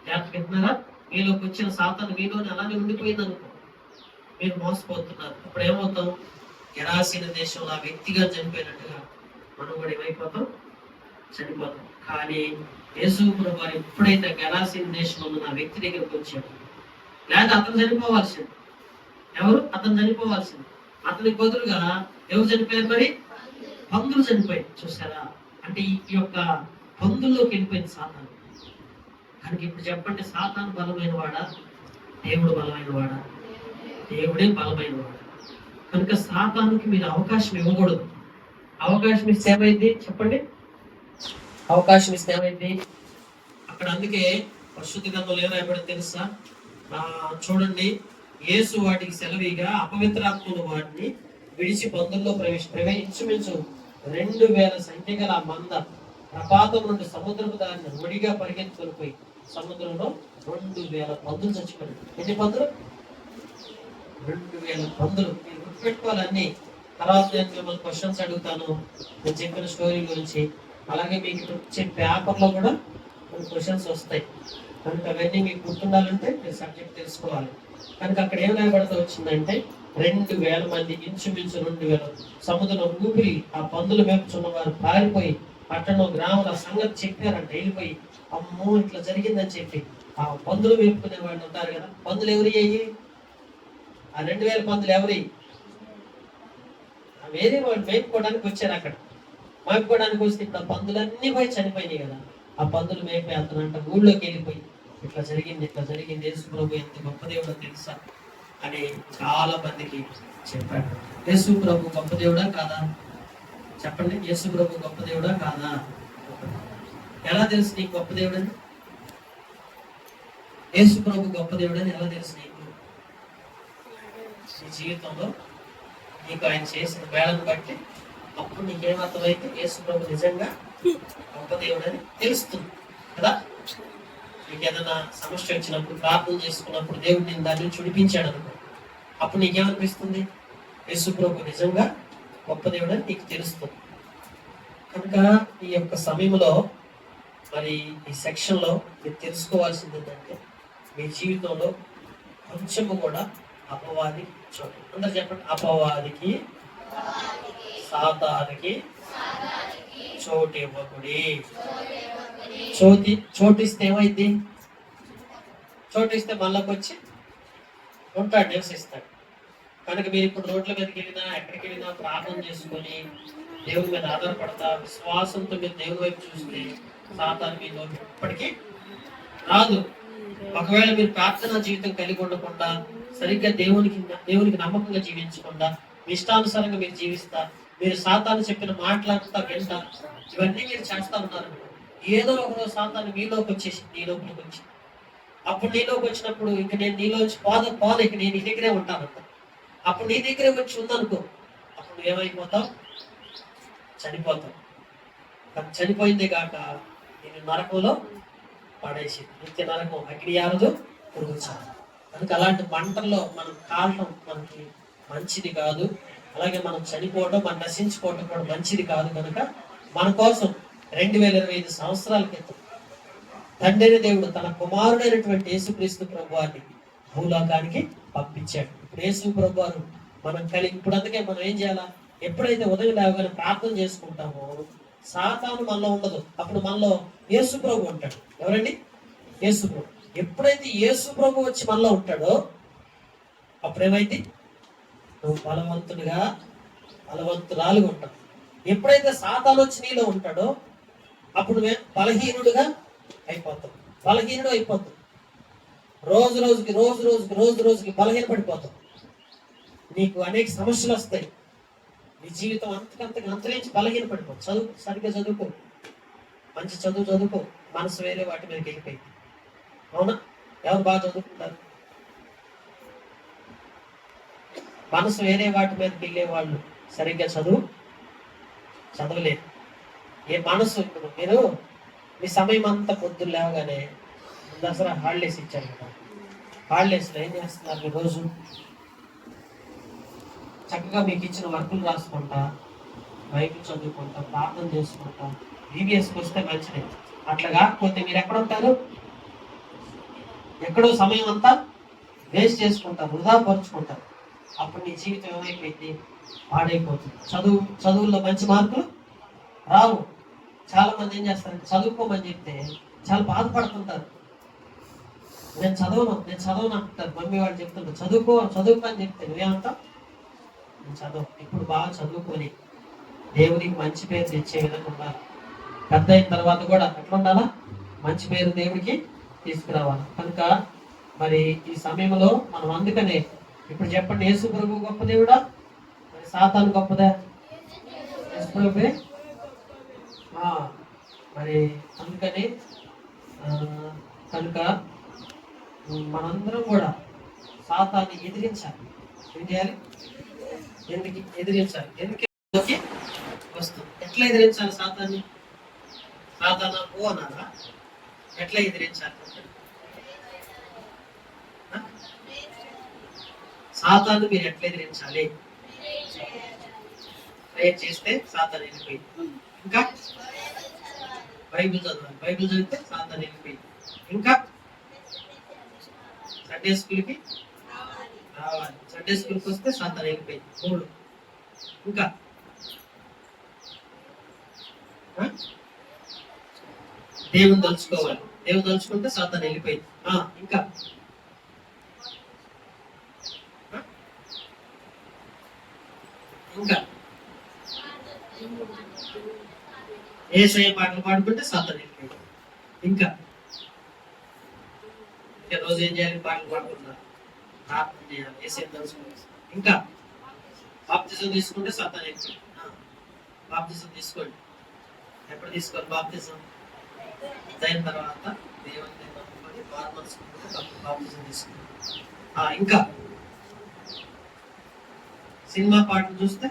జాగ్రత్తగా, మీలోకి వచ్చిన సాతాను మీలోనే అలానే ఉండిపోయింది అనుకో, మీరు మోసపోతున్నారు. అప్పుడు ఏమవుతాం? గెరాసిన దేశంలో ఆ వ్యక్తిగా చనిపోయినట్టుగా మనం కూడా ఏమైపోతాం? చనిపోతాం. కానీ యేసు ప్రభువు వారు ఎప్పుడైతే గెరాసిన దేశంలో ఉన్న ఆ వ్యక్తి దగ్గరికి వచ్చాడు, లేదా అతను చనిపోవాల్సింది. ఎవరు? అతను చనిపోవాల్సింది. అతనికి బదులుగా ఎవరు చనిపోయారు? మరి పందులు చనిపోయాయి. చూసారా? అంటే ఈ యొక్క పందుల్లోకి వెళ్ళిపోయింది సాతాను. కనుక ఇప్పుడు చెప్పండి, సాతాను బలమైన వాడా? దేవుడు బలమైన వాడా? దేవుడే బలమైన వాడు. కనుక సాతానుకి మీరు అవకాశం ఇవ్వకూడదు. అవకాశం ఇస్తే ఏమైంది? చెప్పండి. అవకాశం ఇస్తే ఏమైంది? అక్కడ అందుకే పరిశుద్ధ గ్రంథంలో ఏం రాయబడింది తెలుసా? చూడండి, యేసు వాటికి సెలవిగా అపవిత్రాత్మలు వాటిని విడిచి పందుల్లో ప్రవేశించుమించు 2000 సంఖ్య గల ఆ మంద ప్రపాతం నుండి సముద్రపు దారిని ఒడిగా పరిగెత్తుకొని పోయి సముద్రంలో 2000 పందులు చచ్చిపోయాయి. ఎన్ని పందులు? 2000 పందులు. మీరు గుర్తుపెట్టుకోవాలన్నీ. తర్వాత నేను మిమ్మల్ని క్వశ్చన్స్ అడుగుతాను నేను చెప్పిన స్టోరీ గురించి. అలాగే మీకు వచ్చే పేపర్లో కూడా కొన్ని క్వశ్చన్స్ వస్తాయి. కనుక అవన్నీ మీకు గుర్తుండాలంటే మీరు సబ్జెక్ట్ తెలుసుకోవాలి. కనుక అక్కడ ఏం రాయబడుతూ వచ్చిందంటే 2000 మంది, ఇంచుమించు 2000 సముద్రం ఊపిరి ఆ పందులు మేపుచున్న వారు పారిపోయి పట్టణం గ్రామాల సంగతి చెప్పారంట. వెళ్ళిపోయి అమ్మో ఇట్లా జరిగిందని చెప్పి ఆ పందులు మేపుకునే వాళ్ళు ఉంటారు కదా, పందులు ఎవరి అయ్యి? ఆ 2000 పందులు ఎవరి? వేరే వాళ్ళు మేపుకోవడానికి వచ్చారు. అక్కడ మేపుకోవడానికి వస్తే ఇప్పుడు ఆ పందులన్నీ పోయి చనిపోయినాయి కదా. ఆ పందులు మేపే అతనంట ఊళ్ళోకి వెళ్ళిపోయి ఇట్లా జరిగింది యేసు ప్రభు ఎంత గొప్ప దేవుడో తెలుసా అని చాలా మందికి చెప్పాడు. యేసు ప్రభు గొప్ప దేవుడా కాదా? చెప్పండి, యేసు ప్రభు గొప్ప దేవుడా కాదా? ఎలా తెలుసు నీకు గొప్ప దేవుడని? యేసు ప్రభు గొప్ప దేవుడని ఎలా తెలుసు నీకు? నీ జీవితంలో నీకు ఆయన చేసిన వేళను బట్టి అప్పుడు నీకేమర్థమైతే యేసు ప్రభు నిజంగా గొప్ప దేవుడని తెలుస్తుంది కదా. నీకు ఏదైనా సమస్య వచ్చినప్పుడు, ప్రార్థన చేసుకున్నప్పుడు దేవుడు నేను దాన్ని చుడిపించాడు అనుకో, అప్పుడు నీకేమనిపిస్తుంది? యేసు ప్రభు నిజంగా గొప్ప దేవుడని నీకు తెలుస్తుంది. కనుక ఈ యొక్క సమయంలో మరి ఈ సెక్షన్లో మీరు తెలుసుకోవాల్సింది ఏంటంటే, మీ జీవితంలో కొంచెము కూడా అపవాది చోటు. అందరు చెప్పండి, అపవాదికి సాతానికి చోటు ఇవ్వకుడి. చోటిస్తే ఏమైంది? చోటిస్తే మళ్ళకి వచ్చి ఉంటాడు, నివసిస్తాడు. కనుక మీరు ఇప్పుడు రోడ్ల మీదకి వెళ్ళినా ఎక్కడికి వెళ్ళినా ప్రార్థన చేసుకొని దేవుని మీద ఆధారపడతా విశ్వాసంతో మీరు దేవుని వైపు చూస్తే సాతాను మీలో ఎప్పటికీ రాదు. ఒకవేళ మీరు ప్రార్థనా జీవితం కలిగి ఉండకుండా, సరిగ్గా దేవునికి నమ్మకంగా జీవించకుండా, మీ ఇష్టానుసారంగా మీరు జీవిస్తా, మీరు సాతాను చెప్పిన మాటలంతా వింటా, ఇవన్నీ మీరు చేస్తా ఉన్నారు, ఏదో ఒకరోజు సాతాను మీలోకి వచ్చేసి నీ లోపలికి వచ్చి, అప్పుడు నీలోకి వచ్చినప్పుడు ఇంక నేను నీలోంచి పోను, ఇక నేను నీ దగ్గరే ఉంటానంట. అప్పుడు నీ దగ్గరే వచ్చి ఉందనుకో, అప్పుడు ఏమైపోతావు? చనిపోతావు. చనిపోయిందే కాక నేను నరకంలో పడేసి నిత్య నరకం, అగ్ని ఆరదు, పురుగు చాలు. కనుక అలాంటి మంటల్లో మనం కాలటం మనకి మంచిది కాదు. అలాగే మనం చనిపోవడం, మనం నశించుకోవడం కూడా మంచిది కాదు. కనుక మన కోసం 2025 సంవత్సరాల క్రితం తండ్రి దేవుడు తన కుమారుడైనటువంటి యేసుక్రీస్తు ప్రభువారిని భూలోకానికి పంపించాడు. ఇప్పుడు యేసు ప్రభువారు మనం కలిగి, ఇప్పుడు అందుకే మనం ఏం చేయాలా? ఎప్పుడైతే ఉదయం లేవగానే ప్రార్థన చేసుకుంటామో సాతాను మనలో ఉండదు. అప్పుడు మనలో యేసు ప్రభు ఉంటాడు. ఎవరండి? యేసు ప్రభు. ఎప్పుడైతే యేసు ప్రభు వచ్చి మనలో ఉంటాడో అప్పుడేమైంది? నువ్వు బలవంతురాలుగా ఉంటావు. ఎప్పుడైతే సాతాను వచ్చి నీలో ఉంటాడో అప్పుడు మేము బలహీనుడు అయిపోతాం. రోజు రోజుకి బలహీన పడిపోతాం. నీకు అనేక సమస్యలు వస్తాయి. నీ జీవితం అంతకంతగా అంతరించి బలహీన పడిపో. సరిగ్గా చదువుకో, మంచి చదువుకో, మనసు వేరే వాటి మీదకి వెళ్ళిపోయింది. అవునా? ఎవరు బాగా చదువుకుంటారు? మనసు వేరే వాటి మీదకి వెళ్ళే వాళ్ళు సరిగ్గా చదవలేదు. ఏ మనసు ఇప్పుడు మీరు మీ సమయం అంతా పొద్దున్న లేవగానే దసరా హాలిడేస్ ఇచ్చారు కదా, హాలిడేస్లో ఏం చేస్తున్నారు? మీరు రోజు చక్కగా మీకు ఇచ్చిన వర్కులు రాసుకుంటా, బైబిల్ చదువుకుంటా, ప్రార్థన చేసుకుంటా, VBSకి వస్తే మంచిదే. అట్లా కాకపోతే మీరు ఎక్కడ ఉంటారు? ఎక్కడో సమయం అంతా వేస్ట్ చేసుకుంటారు, వృధా పరుచుకుంటారు. అప్పుడు నీ జీవితం ఏమైపోయింది? పాడైపోతుంది. చదువుల్లో మంచి మార్కులు రావు. చాలా మంది ఏం చేస్తారంటే చదువుకోమని చెప్తే చాలా బాధపడుతుంటారు. నేను చదవను అంటారు. మమ్మీ వాళ్ళు చెప్తుంటారు చదువుకో అని చెప్తే నువ్వేమంటావు? నేను చదవు. ఇప్పుడు బాగా చదువుకొని దేవుడికి మంచి పేరు తెచ్చే విధంగా ఉండాలి. పెద్ద అయిన తర్వాత కూడా ఎట్లా ఉండాలా? మంచి పేరు దేవుడికి తీసుకురావాలి. కనుక మరి ఈ సమయంలో మనం అందుకనే ఇప్పుడు చెప్పండి, యేసు ప్రభు గొప్ప దేవుడా, మరి సాతాను గొప్పదా? యేసు ప్రభువే. మరి అందుకని కనుక మనందరం కూడా సాతాన్ని ఎదిరించాలి. ఏం చేయాలి? ఎందుకు ఎదిరించాలి? ఎందుకు వస్తుంది? ఎట్లా ఎదిరించాలి సాతాన్ని? సాతానా ఓ అన్నారా? ఎట్లా ఎదిరించాలి? సాతాన్ని మీరు ఎట్లా ఎదిరించాలి? ప్రేయర్ చేస్తే సాతాను వెళ్ళిపోయింది. ఇంకా బైబిల్ చదవాలి. బైబిల్ చదివితే సాతాను వెళ్ళిపోయింది. ఇంకా సండే స్కూల్కి రావాలి. సండే స్కూల్కి వస్తే సాతాను వెళ్ళిపోయింది. 3. ఇంకా దేవుని తలుచుకోవాలి. దేవుని తలుచుకుంటే సాతాను వెళ్ళిపోయింది. ఇంకా ఇంకా యేసయ్య పాటలు పాడుకుంటే సాతాను వెళ్ళిపోయింది. ఇంకా రోజు ఏం చేయాలి? పాటలు పాడుకుంటున్నారు, ప్రార్థన చేయాలి, యేసయ్య తలుచుకుంటే. ఇంకా బాప్తిజం తీసుకుంటే సాతాను వెళ్ళిపోయింది. బాప్తిజం తీసుకోండి. ఎప్పుడు తీసుకోవాలి బాప్తిజం? అయిన తర్వాత దేవుని నమ్ముకొని బాప్తిజం తీసుకోండి. ఇంకా సినిమా పాటలు చూస్తే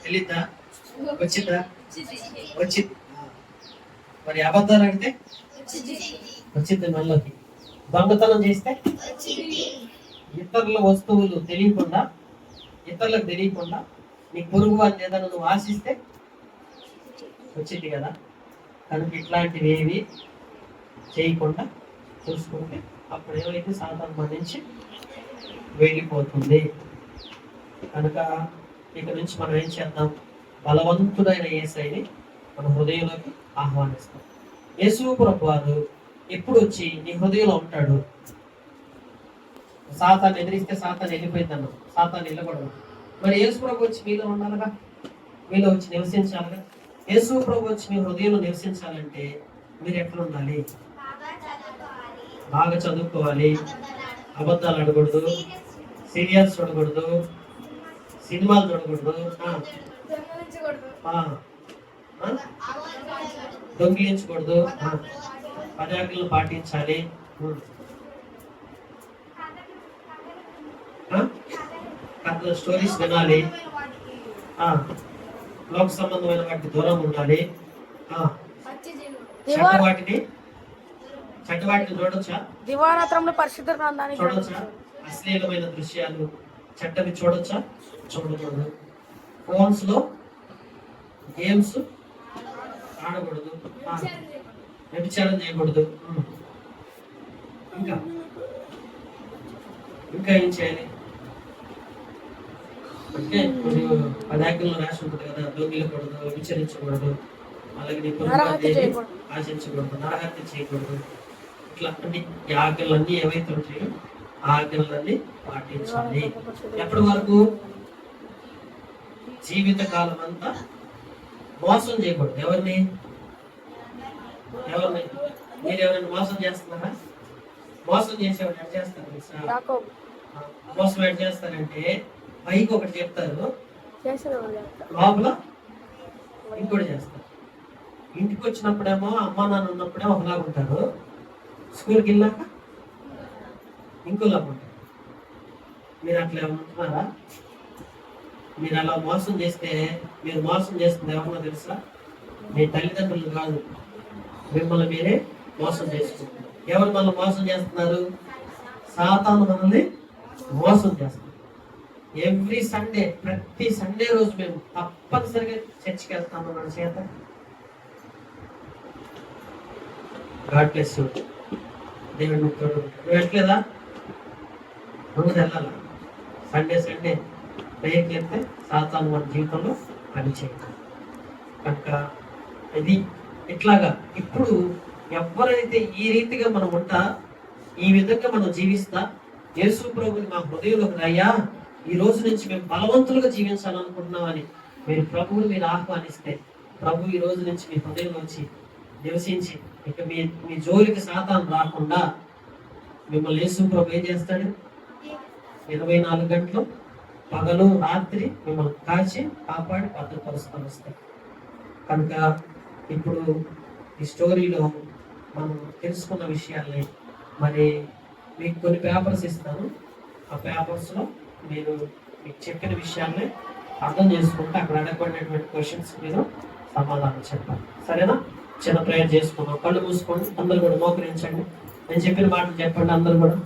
వెళ్ళిద్దా? వచ్చిందా? వచ్చింది. మరి అబద్ధాలు అంటే వచ్చింది మనలోకి. దొంగతనం చేస్తే ఇతరుల వస్తువులు తెలియకుండా, ఇతరులకు తెలియకుండా నీ పొరుగు వారిని ఏదైనా నువ్వు ఆశిస్తే వచ్చింది కదా. కనుక ఇట్లాంటివి ఏవి చేయకుండా చూసుకుంటే అప్పుడు ఏమైతే సాతాను మన నుంచి వెళ్ళిపోతుంది. కనుక ఇక నుంచి మనం ఏం చేద్దాం? బలవంతుడైన యేసయ్యని మన హృదయంలోకి ఆహ్వానిస్తాం. యేసు ప్రభు వారు ఎప్పుడు వచ్చి నీ హృదయంలో ఉంటాడు? సాతాన్ని ఎదిరిస్తే సాతాను వెళ్ళిపోయిందన్న, సాతాను వెళ్ళకూడదు. మరి యేసు ప్రభు వచ్చి మీలో ఉండాలిగా, మీలో వచ్చి నివసించాలిగా. యేసు ప్రభు వచ్చి మీ హృదయంలో నివసించాలంటే మీరు ఎట్లా ఉండాలి? బాగా చదువుకోవాలి, అబద్ధాలు ఆడకూడదు, సీరియల్స్ చూడకూడదు, సినిమాలు చూడకూడదు, దొంగిలించకూడదు, పదార్థాలను పాటించాలి, కథల స్టోరీస్ వినాలి, లోక సంబంధమైన వాటికి దూరం ఉండాలి, చెడ్డవాటిని చూడొచ్చా? దివారాత్రంలో పరిశుద్ధ గ్రంథాన్ని చూడొచ్చా? అశ్లీలమైన దృశ్యాలు చెడ్డవి చూడొచ్చా? చూడకూడదు. ఫోన్స్ లో గేమ్స్ ఆడకూడదు, వ్యభిచారం చేయకూడదు. ఇంకా ఇంకా ఏం చేయాలి అంటే పదార్థంలో రాసి ఉంటుంది కదా, దొంగిలకూడదు, వ్యభిచరించకూడదు, అలాగే నీ పొరుగు ఆశించకూడదు, నరహత్య చేయకూడదు. ఇట్లా అన్ని ఈ ఆజ్ఞలన్నీ ఏవైతే ఉంటాయో ఆ ఆజ్ఞలన్నీ పాటించాలి. ఎప్పటి వరకు? జీవితకాలం అంతా మోసం చేయకూడదు. ఎవరిని మీరు ఎవరైనా మోసం చేస్తున్నారా? మోసం చేసేవాడు ఎట్ చేస్తారు? మోసం ఎట్ చేస్తారంటే పైకి ఒకటి చెప్తారు, లోపల ఇంకోటి చేస్తారు. ఇంటికి వచ్చినప్పుడేమో అమ్మా నాన్న ఉన్నప్పుడే ఒకలాగా ఉంటారు, స్కూల్కి వెళ్ళాక ఇంకోలాగా ఉంటారు. మీరు అట్లా ఏమైనా ఉంటున్నారా? మీరు అలా మోసం చేస్తే మీరు మోసం చేస్తుంది ఎవరన్నా తెలుసా? మీ తల్లిదండ్రులు కాదు, మిమ్మల్ని మీరే మోసం చేసుకుంటున్నారు. ఎవరు మనల్ని మోసం చేస్తున్నారు? సాతాను మనల్ని మోసం చేస్తున్నారు. ఎవ్రీ సండే, ప్రతి సండే రోజు మేము తప్పనిసరిగా చర్చికి వెళ్తాము మన చేత. God bless you. దేవుడు నువ్వు వెళ్ళట్లేదా? రోజు వెళ్ళాలా? సండే సండే ప్రేయర్కి వెళ్తే సాతాను మన జీవితంలో పని చేయాలి. కనుక ఇది ఇట్లాగా ఇప్పుడు ఎవరైతే ఈ రీతిగా మనం ఉంటా, ఈ విధంగా మనం జీవిస్తా, యేసు ప్రభుని మా హృదయంలోకి అయ్యా ఈ రోజు నుంచి మేము బలవంతులుగా జీవించాలనుకుంటున్నామని మీరు ప్రభువుని మీరు ఆహ్వానిస్తే, ప్రభు ఈ రోజు నుంచి మీ హృదయంలో వచ్చి నివసించి ఇక మీ మీ జోలికి సాతాను రాకుండా మిమ్మల్ని యేసు ప్రభు ఏం చేస్తాడు? 24 గంటలు పగలు రాత్రి మిమ్మల్ని కాచి కాపాడి భద్రపరుస్తాను వస్తాయి. కనుక ఇప్పుడు ఈ స్టోరీలో మనం తెలుసుకున్న విషయాల్ని మరి మీకు కొన్ని పేపర్స్ ఇస్తాను. ఆ పేపర్స్లో మీరు మీకు చెప్పిన విషయాల్ని అర్థం చేసుకుంటే అక్కడ అడగబడినటువంటి క్వశ్చన్స్ మీరు సమాధానం చెప్పాలి. సరేనా? చిన్న ప్రేయర్ చేసుకుందాం. కళ్ళు మూసుకోండి, అందరూ కూడా మోకరించండి. నేను చెప్పిన మాటలు చెప్పండి అందరూ కూడా.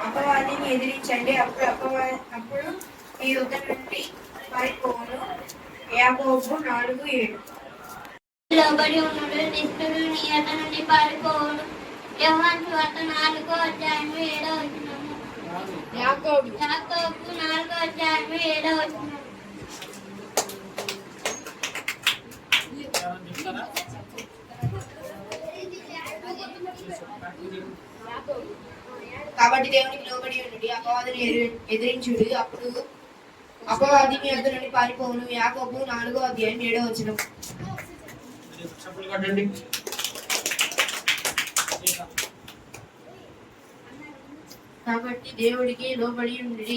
అపవాదిని ఎదిరించండి, అప్పుడు ఈ యుద్ధం నుండి పారిపోవును. యాకోబు 4:7. లోబడి ఉన్నడు నిష్ఠుడు నీ యొద్ద నుండి పారిపోవును. యోహాను సువార్త 4:7. యాకోబు 4:7. కాబట్టి దేవునికి లోబడి ఉండి అపవాదిని ఎదిరించుడు, అప్పుడు అపవాది మీ యొద్ద నుండి పారిపోవును. యాకోబు 4:7. కాబట్టి దేవుడికి లోబడి ఉండి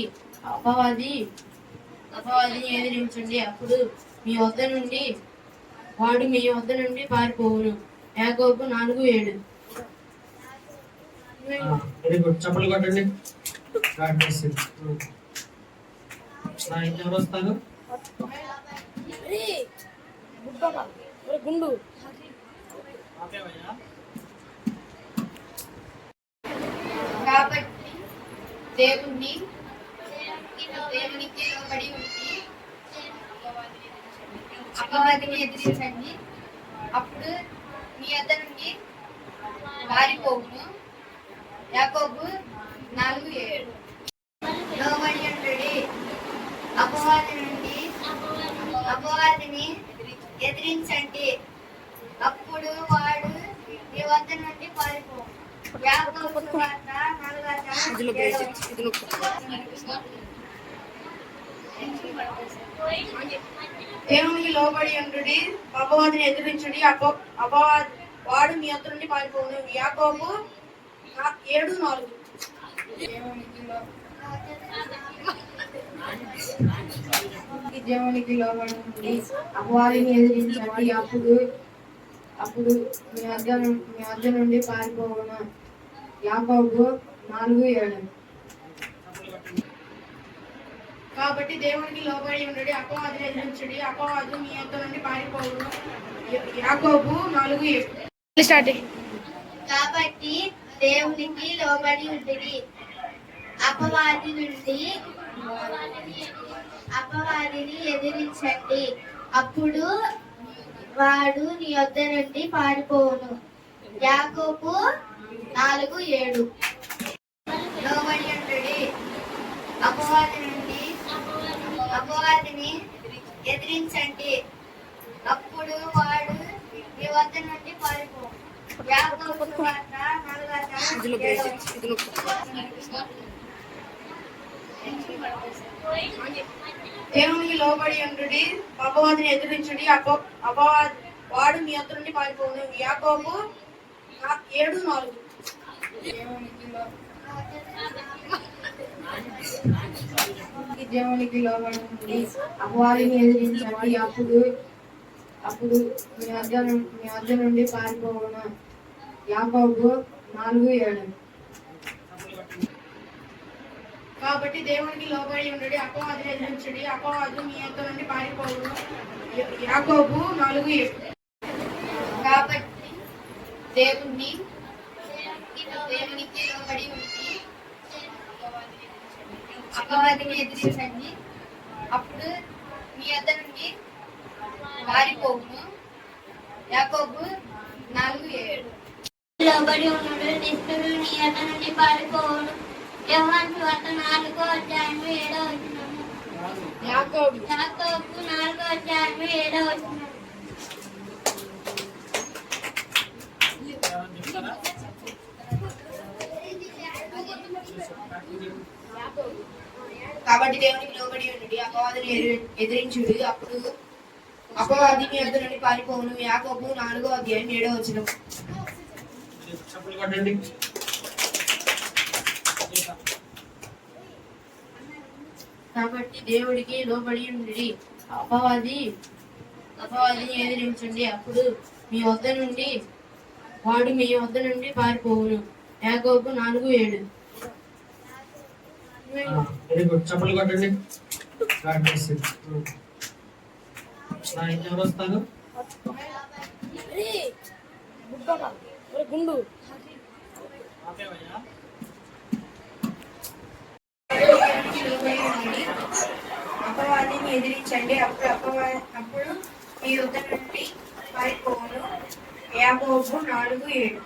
అపవాదిని ఎదిరించండి, అప్పుడు వాడు మీ వద్ద నుండి పారిపోవును. యాకోబు 4:7. Very good. చప్పట్లు కొట్టండి. ఎవరు వస్తారు? గుండు కాబట్టి దేవుణ్ణి దేవునికి లోబడి ఉండి అపవాదిని ఎదిరించండి అప్పుడు మీ వద్ద నుండి పారిపోవును. యాకోబు 4:7. లోబడి ఉండుడి, అపవాదిని ఎదిరించండి అప్పుడు వాడు మీ వద్ద నుండి పారిపోవును. యాకోబు సువార్త 4:7. దేవునికి లోబడి ఉండుడి, అపవాదిని ఎదిరించుడి వాడు మీ వద్ద నుండి పారిపోవును. యాకోబు 7:4. దేవునికి లోబడి ఉండి అపవాదిని ఎదిరించండి అప్పుడు మీ వద్ద నుండి పారిపోవును. యాకోబు 4:7. కాబట్టి దేవునికి లోబడి ఉండుడి, అపవాదిని ఎదిరించుడి అపవాదు మీ వద్ద నుండి పారిపోవును. యాకోబు 4:7. స్టార్ట్. కాబట్టి దేవునికి లోబడి ఉండుడి, అపవాదిని ఎదిరించండి అప్పుడు వాడు నీ వద్ద నుండి పారిపోవును. యాకోబు 4:7. లోబడి ఉండుడి, అపవాదిని ఎదిరించండి అప్పుడు వాడు మీ వద్ద నుండి పారిపోవును. యాకోబు సువార్త 4:7. దేవునికి లోబడి ఉండుడి, అపవాదిని ఎదిరించుడి వాడు మీ వద్ద నుండి పారిపోవును. యాకోబు 7:4. దేవునికి లోబడి ఉండి అపవాదిని ఎదిరించండి అప్పుడు మీ వద్ద నుండి పారిపోవును. యాకోబు 4:7. కాబట్టి దేవునికి లోబడి ఉండుడి, అపవాదిని ఎదిరించుడి అపవాదు మీ వద్ద నుండి పారిపోవును. యాకోబు 4:7. కాబట్టి దేవునికి లోబడి ఉండి అపవాదిని ఎదిరించండి అప్పుడు మీ వద్ద నుండి పారిపోవును. యాకోబు 4:7. లోబడి ఉన్నాడు నిష్ఠుడు నీ వద్ద నుండి పారిపోవును. యోహాను సువార్త 4:7. యాకోబు 4:7. కాబట్టి దేవునికి లోబడి ఉండుడి, అపవాదిని ఎదిరించుడి అప్పుడు అపవాది మీ వద్ద నుండి పారిపోవును. యాకోబు 4:7. కాబట్టి దేవుడికి లోబడి ఉండుడి, అపవాదిని ఎదిరించండి అప్పుడు వాడు మీ వద్ద నుండి పారిపోవును. యాకోబు 4:7. Very good. చప్పలు కొట్టండి. ఎవరు వస్తారు? గుండు అపవాదిని ఎదిరించండి అప్పుడు మీ వద్ద నుండి పారిపోవును. యాకోబు 4:7.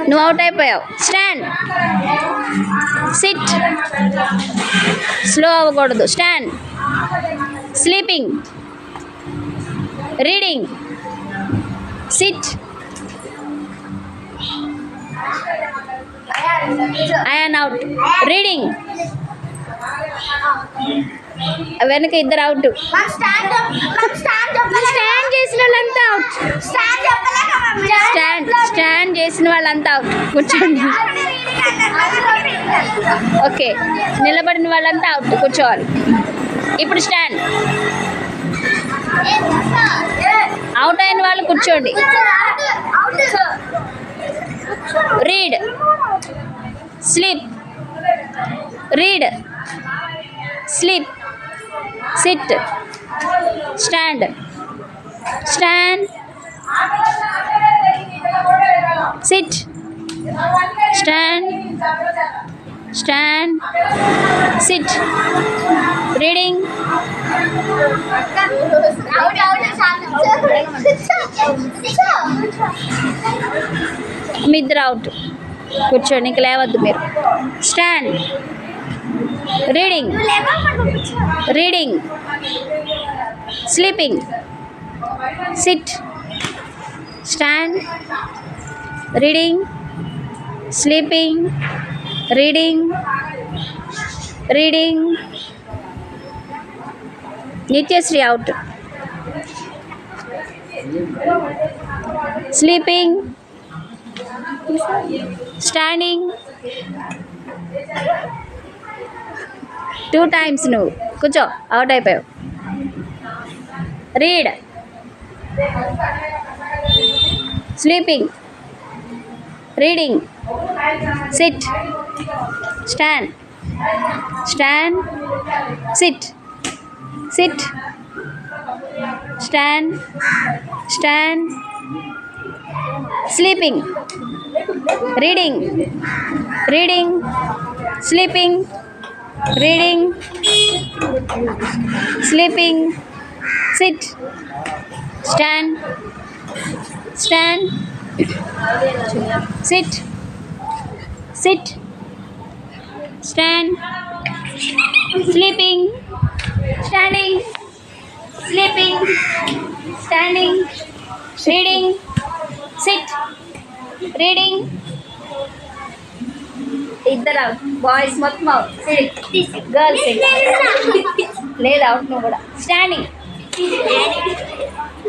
నువ్వు అవుట్ అయిపోయావు. స్టాండ్, సిట్, స్లో అవ్వకూడదు. Stand, sleeping, reading, sit, in out, reading, వెనక ఇద్దరు అవుట్. స్టాండ్ చేసిన వాళ్ళంతా అవుట్. స్టాండ్ చేసిన వాళ్ళంతా అవుట్. కూర్చోండి. ఓకే, నిలబడిన వాళ్ళంతా అవుట్, కూర్చోవాలి. ఇప్పుడు స్టాండ్. అవుట్ అయిన వాళ్ళు కూర్చోండి. Read, sleep, read, sleep, sit, stand, stand, sit, stand, stand, sit, reading, మీ ఇద్దరు అవుట్. కూర్చోండి, ఇంక లేవద్దు మీరు. Stand, reading, reading, sleeping, sit, stand, reading, sleeping, reading, reading. Nityasri out. Sleeping, standing, 2 times. నువ్వు కూర్చో, అవుట్ అయిపోయావు. Read, sleeping, reading, sit, stand, stand, sit, sit, stand, stand, sleeping, reading, reading, sleeping, reading, sleeping, sit, stand, stand, sit, sit, stand, sleeping, standing, sleeping, standing, reading, SIT, reading. ఇద్దరు out. Boys మొత్తం out. Girls లేదు out. నువ్వు కూడా. Standing,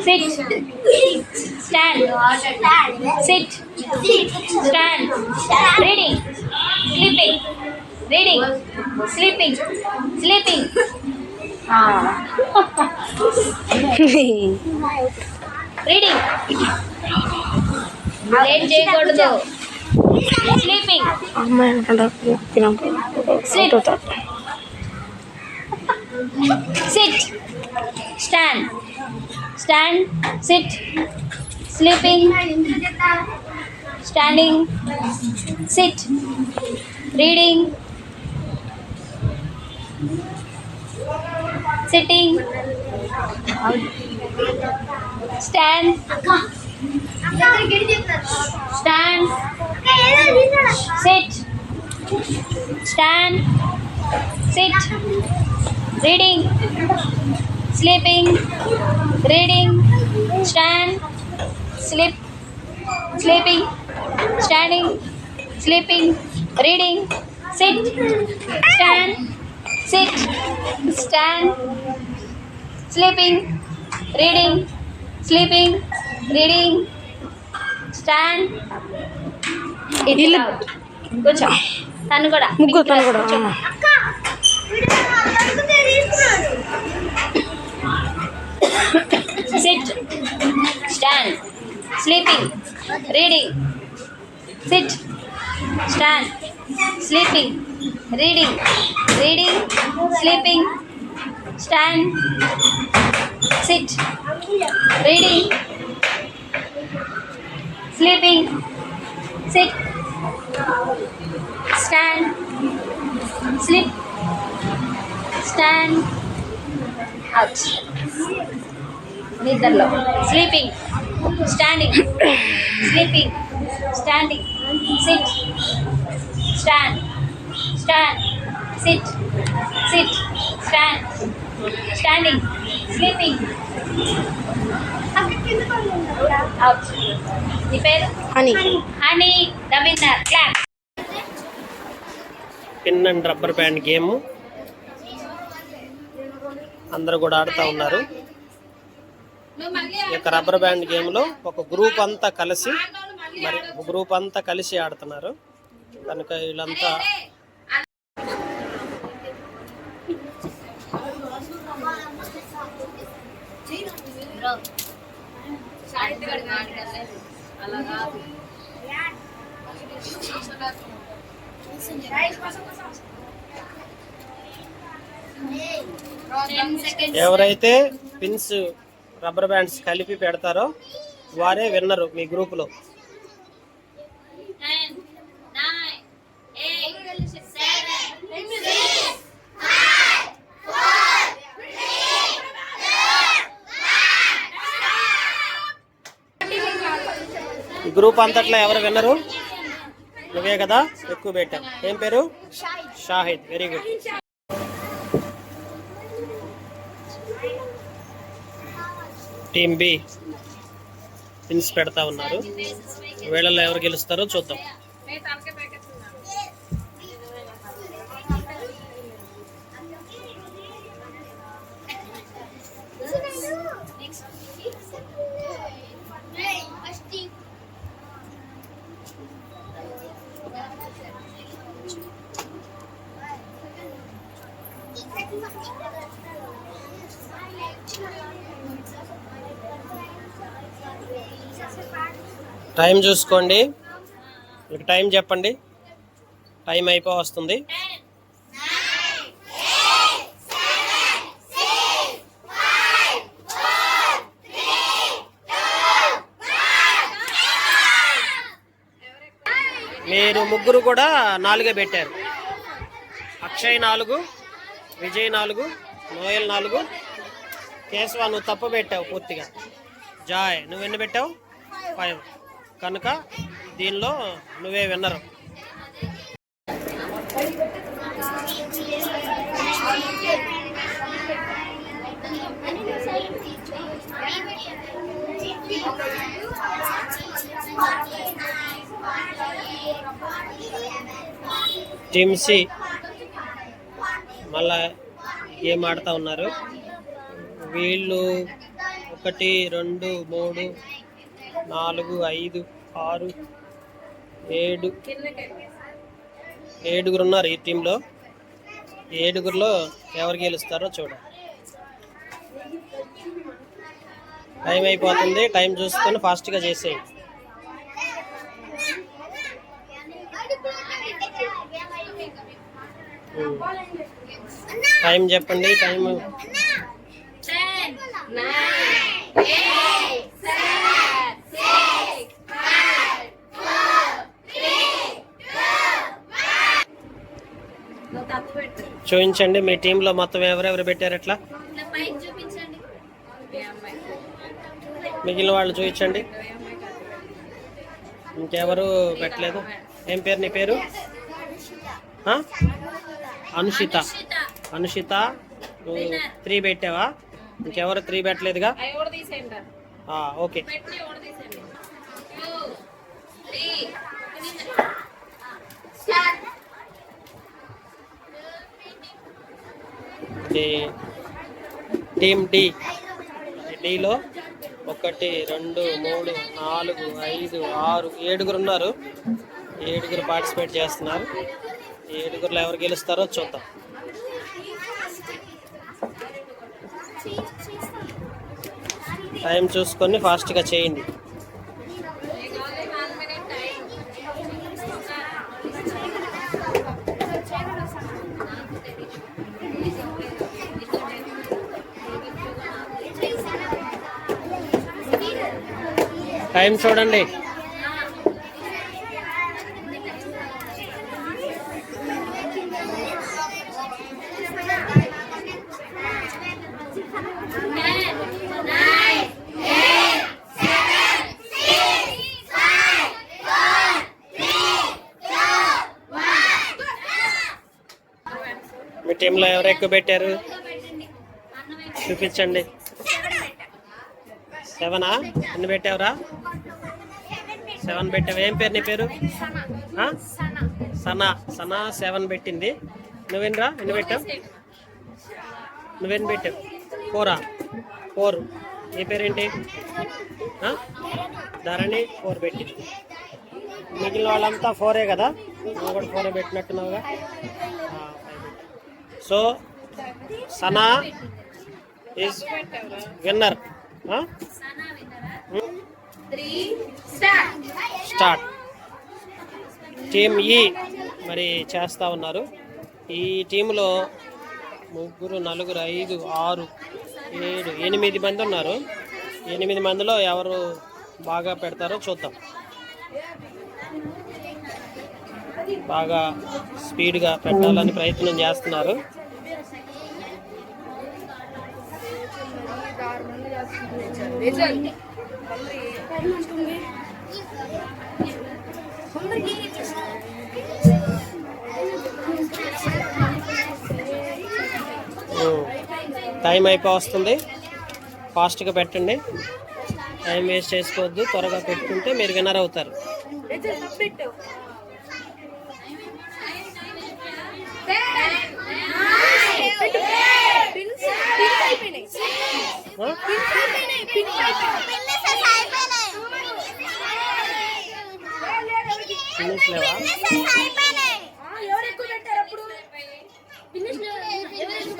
sit, stand, sit, stand, reading, sleeping, reading, sleeping, sleeping. Reading, late చేయకూడదు. Sleeping, sleep, sit, stand, stand, sit, sleeping, standing, sit, reading, sitting, stand, stand, sit, stand, sit, reading, sleeping, reading, stand, sleep, sleeping, standing, sleeping, reading, sit, stand, sit, stand, sleeping, reading, sleeping, reading, stand. ఇట్లా కూర్చో. తను కూడా ముగ్గురు, తను కూడా. Sit, stand, sleeping, reading, sit, stand, sleeping, reading, reading, sleeping, stand, sit, reading, sleeping, sit, stand, Sleep. Stand. Out. నిద్రలో. Sleeping. Standing. Sleeping. Standing. Sit. Stand. Stand. Sit. Sit. Stand. Standing. Sleeping. Out. నీ పేరు? అని honey. The winner. Clap. Pin and rubber band game అందరూ కూడా ఆడుతూ ఉన్నారు. ఈ యొక్క రబ్బర్ బ్యాండ్ గేమ్లో ఒక గ్రూప్ అంతా కలిసి ఆడుతున్నారు కనుక వీళ్ళంతా ఎవరైతే పిన్స్ రబ్బర్ బ్యాండ్స్ కలిపి పెడతారో వారే విన్నరు మీ గ్రూపులో. 10, 9, 8, 7, 6, గ్రూప్ అంతట్లో ఎవరు విన్నరు? నువ్వే కదా, ఎక్కువ పెట్టావు. ఏం పేరు? Shahid. Very good. Team B pins పెడతా ఉన్నారు. వీళ్ళలో ఎవరు గెలుస్తారో చూద్దాం. టైం చూసుకోండి, మీకు టైం చెప్పండి. టైం వస్తుంది. మీరు ముగ్గురు కూడా 4 పెట్టారు. అక్షయ్ 4, విజయ్ 4, నోయల్ 4, కేశవ నువ్వు తప్పు పెట్టావు పూర్తిగా. జాయ్ నువ్వు ఎన్ని పెట్టావు? 5. కనుక దీనిలో నువ్వే విన్నరు. టీమ్ సి మళ్ళా గేమ్ ఆడుతూ ఉన్నారు. వీళ్ళు 1, 2, 3, 4, 5, 6, 7 7 ఉన్నారు ఈ టీంలో. 7లో ఎవరు గెలుస్తారో చూడండి. టైం అయిపోతుంది. టైం చూసుకొని ఫాస్ట్గా చేసేయండి. టైం చెప్పండి. టైం 10, 9, 8, 7, 6, 5, 4, 3, 2, 1. చూపించండి మీ టీంలో మొత్తం ఎవరెవరు పెట్టారు. ఎట్లా చూపించండి. మిగిలిన వాళ్ళు చూపించండి. ఇంకెవరు పెట్టలేదు. ఏం పేరు నీ పేరు? అనుషిత. అనుషిత నువ్వు 3 పెట్టావా? ఇంకెవరు 3 పెట్టలేదుగా? ఓకే. Team D. డిలో 1, 2, 3, 4, 5, 6, 7 ఉన్నారు. 7 పార్టిసిపేట్ చేస్తున్నారు. 7లో ఎవరు గెలుస్తారో చూద్దాం. టైం చూసుకొని ఫాస్ట్గా చేయండి. టైం చూడండి. మీ టీంలో ఎవరు ఎక్కువ పెట్టారు చూపించండి. 7ఆ? ఎన్ని పెట్టావురా? 7 పెట్టావు. ఏం పేరు నీ పేరు? సనా. 7 పెట్టింది. నువ్వేనరా? ఎన్ని పెట్టావు? నువ్వెన్ని పెట్టావు? 4ఆ? 4. నీ పేరేంటి? ధరణి 4 పెట్టింది. మిగిలిన వాళ్ళంతా 4ఏ కదా? నువ్వు కూడా 4 పెట్టినట్టున్నావుగా. So Sana is winner. Start. Team ఈ మరి చేస్తూ ఉన్నారు. ఈ టీంలో 3, 4, 5, 6, 7, 8 మంది ఉన్నారు. 8 మందిలో ఎవరు బాగా పెడతారో చూద్దాం. బాగా స్పీడ్గా పెట్టాలని ప్రయత్నం చేస్తున్నారు. టైం అయిపోతుంది. ఫాస్ట్గా పెట్టండి, టైం వేస్ట్ చేసుకోవద్దు. త్వరగా పెట్టుకుంటే మీరు విన్నర్ అవుతారు.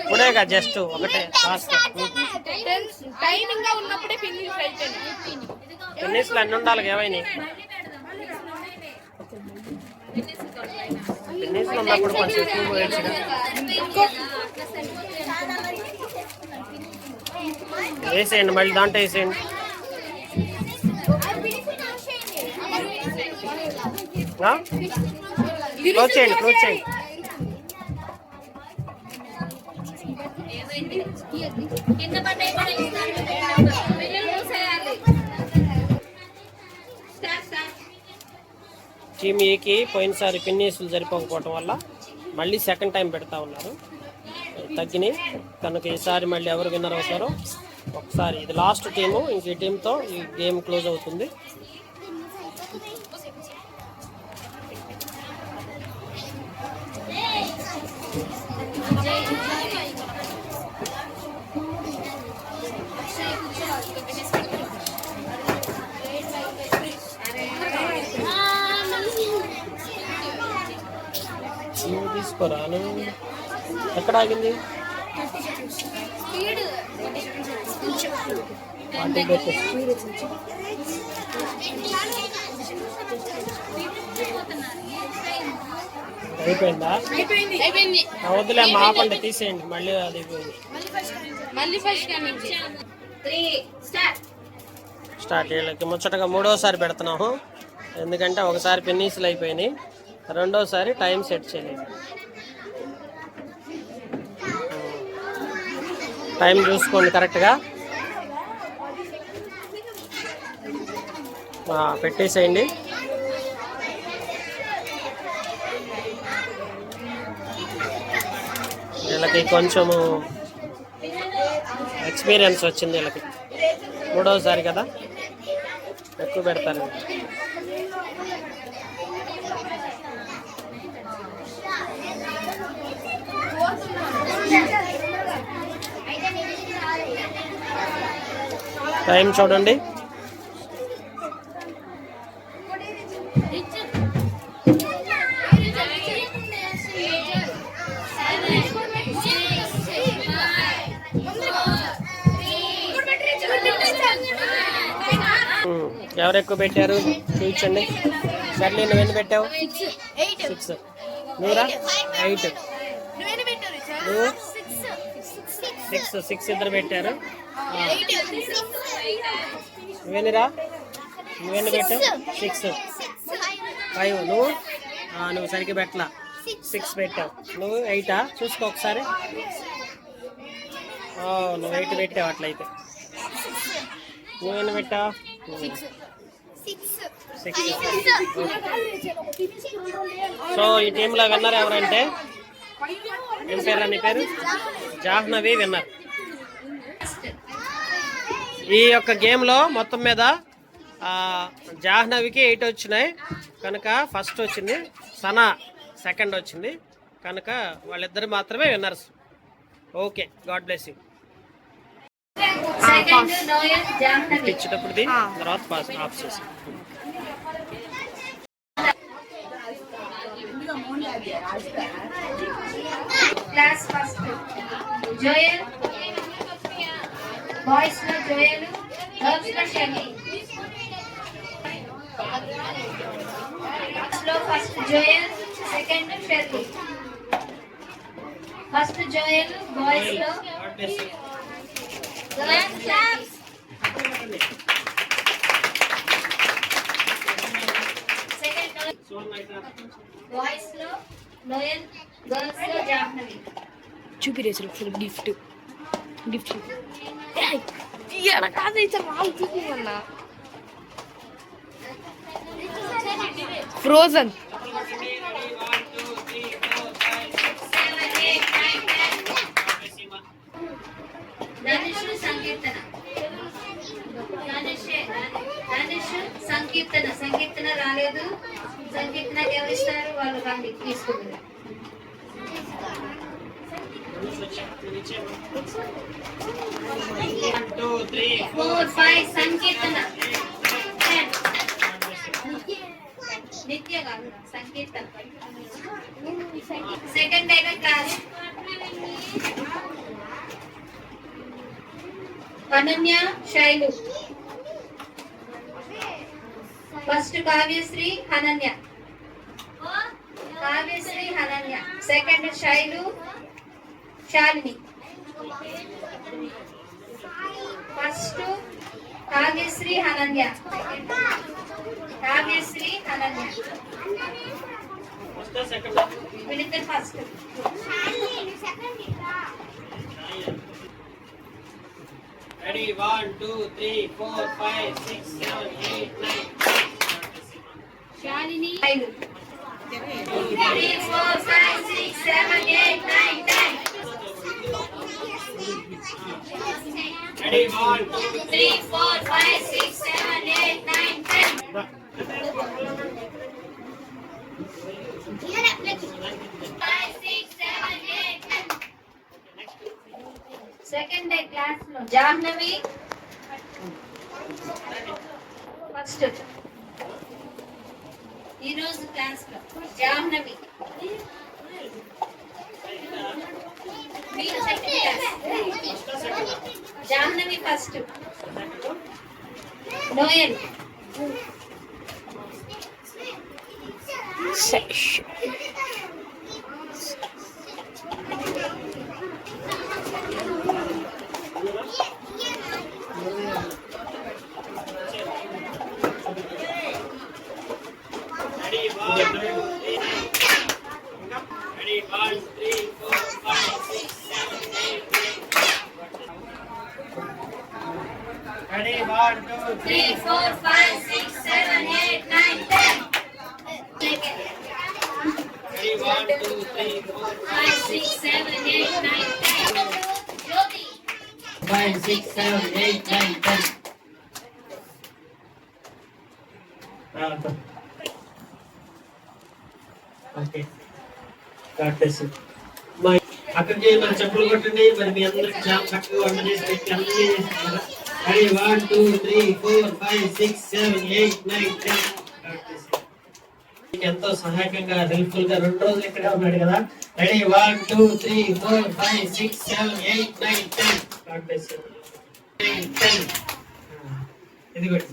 ఇప్పుడేగా జస్ట్ ఒకటే ఫాస్ట్. ఫినిష్లు అన్నీ ఉండాలి. ఏమైనా ఫినిష్లు ఉన్నప్పుడు కొంచెం ఎక్కువ పోయొచ్చు. వేసేయండి, మళ్ళీ దాంట్లో వేసేయండి. క్లోజ్ చేయండి, క్లోజ్ చేయండి. టీమ్ ఏకి పోయినసారి ఫినిష్లు సరిపోకపోవటం వల్ల మళ్ళీ సెకండ్ టైం పెడతా ఉన్నారు. తగ్గినాయి కనుక ఈసారి మళ్ళీ ఎవరు విన్నర్ అవుతారో ఒకసారి. ఇది లాస్ట్ టీము. ఇంక ఈ టీంతో ఈ గేమ్ క్లోజ్ అవుతుంది. తీసుకోరాను. ఎక్కడ ఆగింది? అయిపోయిందా? వద్దులే, మా ఆపండి, తీసేయండి. మళ్ళీ అది స్టార్ట్. వీళ్ళకి ముచ్చటగా 3వసారి పెడుతున్నాము. ఎందుకంటే ఒకసారి ఫినిష్లు అయిపోయినాయి, రెండోసారి టైం సెట్ చేయలేదు. టైం చూసుకోండి కరెక్ట్గా. పెట్టేసేయండి. వీళ్ళకి కొంచెము ఎక్స్పీరియన్స్ వచ్చింది. వీళ్ళకి 3వసారి కదా, ఎక్కువ పెడతారు. టైం చూడండి. ఎవరు ఎక్కువ పెట్టారు చూపించండి. సర్లే, నువ్వెన్ని పెట్టావు? 6. నువ్వురా? 8. నువ్వు 6 ఇద్దరు పెట్టారు. నువ్వెన్నిరా? నువ్వెన్ని పెట్టావు? 6. 5. నువ్వు సరిగ్గా పెట్టలా, 6 పెట్టావు. నువ్వు 8ఆ? చూసుకో ఒకసారి. నువ్వు 8 పెట్టావు. అట్లయితే నువ్వెన్ని పెట్టావు? 6. సో ఈ టీంలో విన్నర్ ఎవరంటే ఏం పేరు నీ పేరు? జాహ్నవి విన్నర్. ఈ యొక్క గేమ్లో మొత్తం మీద జాహ్నవికి 8 వచ్చినాయి కనుక ఫస్ట్ వచ్చింది, సనా సెకండ్ వచ్చింది కనుక వాళ్ళిద్దరు మాత్రమే winners. Okay, God bless you. Second Noel Jahnavi. ఇచ్చేటప్పుడు తర్వాత పాస్ ఆఫ్ చేసి. క్లాస్ ఫస్ట్ జోయల్, బాయ్స్ లో జోయల్, గర్ల్స్ లో షెల్లీ. లో first Joel, second Shelly. First Joel boys లో, సెకండ్ బాయ్స్ లో నోయల్, గర్ల్స్ లో జాహ్నవి. చూపిరేసారు ఒకసారి గిఫ్ట్ గిఫ్ట్ కాదు ఇచ్చారు వాళ్ళు చూపించన్నా. ఫ్రోజన్ ధనుష్ సంకీర్తన, ధనుష్ సంకీర్తన. సంకీర్తన రాలేదు. సంకీర్తనకి ఎవరు ఇస్తారు? వాళ్ళు రండి తీసుకుంటారు. 1 2 3 4 5 సంకీర్తన. 10 Nitya garu Sankeerthana. Second day class Ananya, Sailu. First Kavyasri, Ananya. Kavyasri, Ananya. Second Sailu, Shalini. First Kavyasri, Ananya. Kavyasri, Ananya. వీళ్ళిద్దరు first. Ready 1 2 3 4 5 6 7 8 9. Shalini, Sailu. 3 4 5 6 7 8 9 10. Ready 1 2 3 4 5 6 7 8 9 10. 5 6 7 8 10. Second day class లో జాహ్నవి ఫస్ట్. ఈరోజు క్లాస్ లో జాహ్నవి. మీరు second class. Jahnavi first. Noel. Ready 1 3 4 5 6 7 8 9. Ready 1 2 3 4 5 6 7 8 9 10. Ready 1 2 3 4 5 6 7 8 9 10. Jyoti. 5 6 7 8 9 10. Okay, అక్కడికి మరి చెప్పులు కొట్టండి. మరి మీ అందరికి చాలా చక్కగా వంట చేసి పెట్టి అన్ని చేస్తున్నారు. రెడీ 1 2 3 4 5 6 7 8 9 10. ఎంతో సహాయకంగా హెల్ప్ఫుల్ గా 2 రోజులు ఇక్కడే ఉన్నాడు కదా. రెడీ 1 2 3 4 5 6 7 8 9 10. ఇది కూడా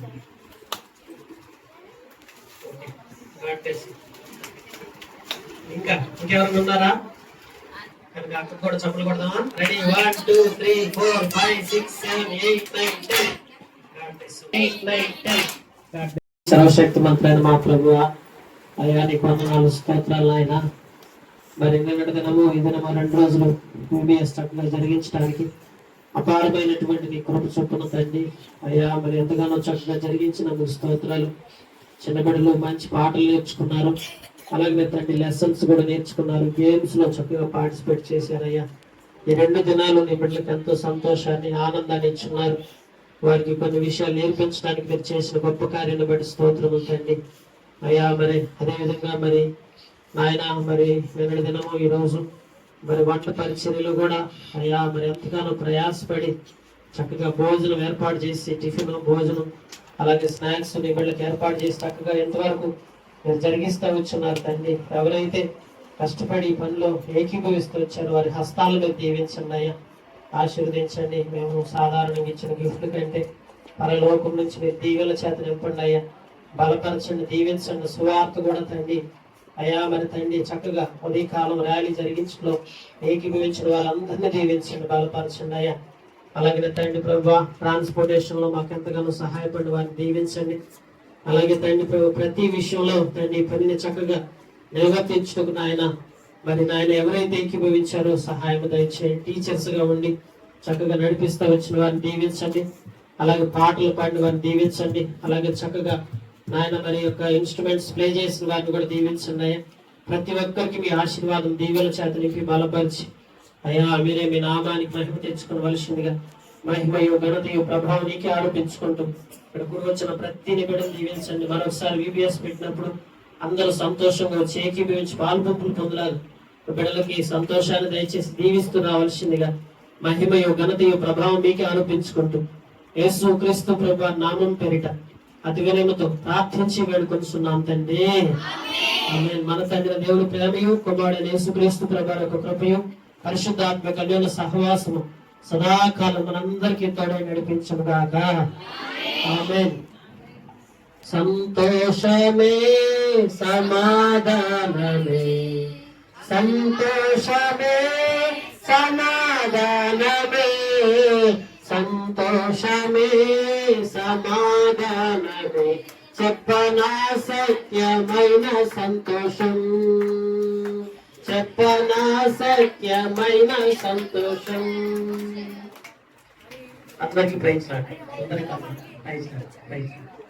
ఇంకెవరైనా ఉన్నారా? కనుక అక్కడ కూడా చప్పులు కొడదామా? రెడీ 1 2 3 4 5 6 7 8 9 10. సర్వశక్తి మంత్రైన మా ప్రభువ, అయ్యా నీకు వందనాలు, స్తోత్రాలు నాయన. మరి నిన్నటి దినము ఈ దినము 2 రోజులు యూబీఎస్ చక్కగా జరిగించడానికి అపారమైనటువంటి నీ కృప చొప్పున తండ్రి అయ్యా, మరి ఎంతగానో చక్కగా జరిగించినందుకు స్తోత్రాలు. చిన్నబిడ్డలు మంచి పాటలు నేర్చుకున్నారు. అలాగే తండ్రి లెసన్స్ కూడా నేర్చుకున్నారు, గేమ్స్ లో చక్కగా పార్టిసిపేట్ చేశారయ్యా. ఈ 2 దినాలు నీ బిడ్డలకు ఎంతో సంతోషాన్ని ఆనందాన్ని ఇచ్చున్నారు. వారికి కొన్ని విషయాలు నేర్పించడానికి మీరు చేసిన గొప్ప కార్యాన్ని బట్టి స్తోత్రము తండ్రి అయ్యా. మరి అదేవిధంగా మరి నాయన మరి నిన్నటి దినము ఈరోజు మరి వంట పరిచర్యలు కూడా అయ్యా మరి ఎంతగానో ప్రయాసపడి చక్కగా భోజనం ఏర్పాటు చేసి టిఫిన్ భోజనం అలాగే స్నాక్స్ నీ బిడ్డలకు ఏర్పాటు చేసి చక్కగా ఎంతవరకు మీరు జరిగిస్తూ వచ్చున్నారు తండ్రి. ఎవరైతే కష్టపడి ఈ పనిలో ఏకీభవిస్తూ వచ్చారు వారి హస్తాలను దీవించండి అయ్యా, ఆశీర్వదించండి. మేము సాధారణంగా ఇచ్చిన గిఫ్ట్ల కంటే పరలోకం నుంచి మీరు దీవెల చేత నింపండి అయ్యా, బలపరచండి, దీవించండి. సువార్త కూడా తండ్రి అయ్యా మరి తండ్రి చక్కగా ఉదయకాలం ర్యాలీ జరిగించడంలో ఏకీభవించిన వాళ్ళందరినీ దీవించండి, బలపరచండి అయ్యా. అలాగే తండ్రి ప్రభు ట్రాన్స్పోర్టేషన్ లో మాకు ఎంతగానో సహాయపడి వారిని దీవించండి. అలాగే తండ్రి ప్రభు ప్రతి విషయంలో తండ్రి పనిని చక్కగా నిర్వర్తించుటకు నాయన మరి నాయన ఎవరైతే ఏకీభవించారో సహాయం దయచేయండి. టీచర్స్ గా ఉండి చక్కగా నడిపిస్తూ వచ్చిన వారిని దీవించండి. అలాగే పాటలు పాడిన వారిని దీవించండి. అలాగే చక్కగా నాయన మరి యొక్క ఇన్స్ట్రుమెంట్స్ ప్లే చేసిన వారిని కూడా దీవించండి అయ్యా. ప్రతి ఒక్కరికి మీ ఆశీర్వాదం దీవెల చేత నింపి బలపరిచి అయ్యా మీరే మీ నామానికి మహిమ తెచ్చుకోవలసిందిగా మహిమయో ఘనతయో ప్రభావం నీకే ఆరోపించుకుంటూ ఇక్కడ కూడి వచ్చిన ప్రతి నిబిడను దీవించండి. మరొకసారి VBS పెట్టినప్పుడు అందరూ సంతోషంగా వచ్చి ఏకీభవించి పాల్పొంపులు పొందలాగా బిడ్డలకి సంతోషాన్ని దయచేసి దీవిస్తూ రావాల్సిందిగా మహిమయో ఘనతయో ప్రభావం మీకే ఆరోపించుకుంటూ యేసు క్రీస్తు ప్రభు నామం పేరిట అతి వినయముతో ప్రార్థించి వేడుకొంటున్నాం తండ్రి. ఆమేన్. మన తండ్రి దేవుని ప్రేమయు కుమారుడైన యేసుక్రీస్తు ప్రభు యొక్క కృపయు పరిశుద్ధాత్మ కన్యల సహవాసము సదాకాలం మనందరికీ తోడై నడిపించును గాక. ఆమేన్. సంతోషమే సమాధానమే, సంతోషమే సమాధానమే, సంతోషమే సమాధానమే, చెప్పనా సత్యమైన సంతోషం, చెప్పనా సత్యమైన సంతోషం. అందరికీ ప్రైజ్ లార్డ్. అందరికీ ప్రైజ్ లార్డ్.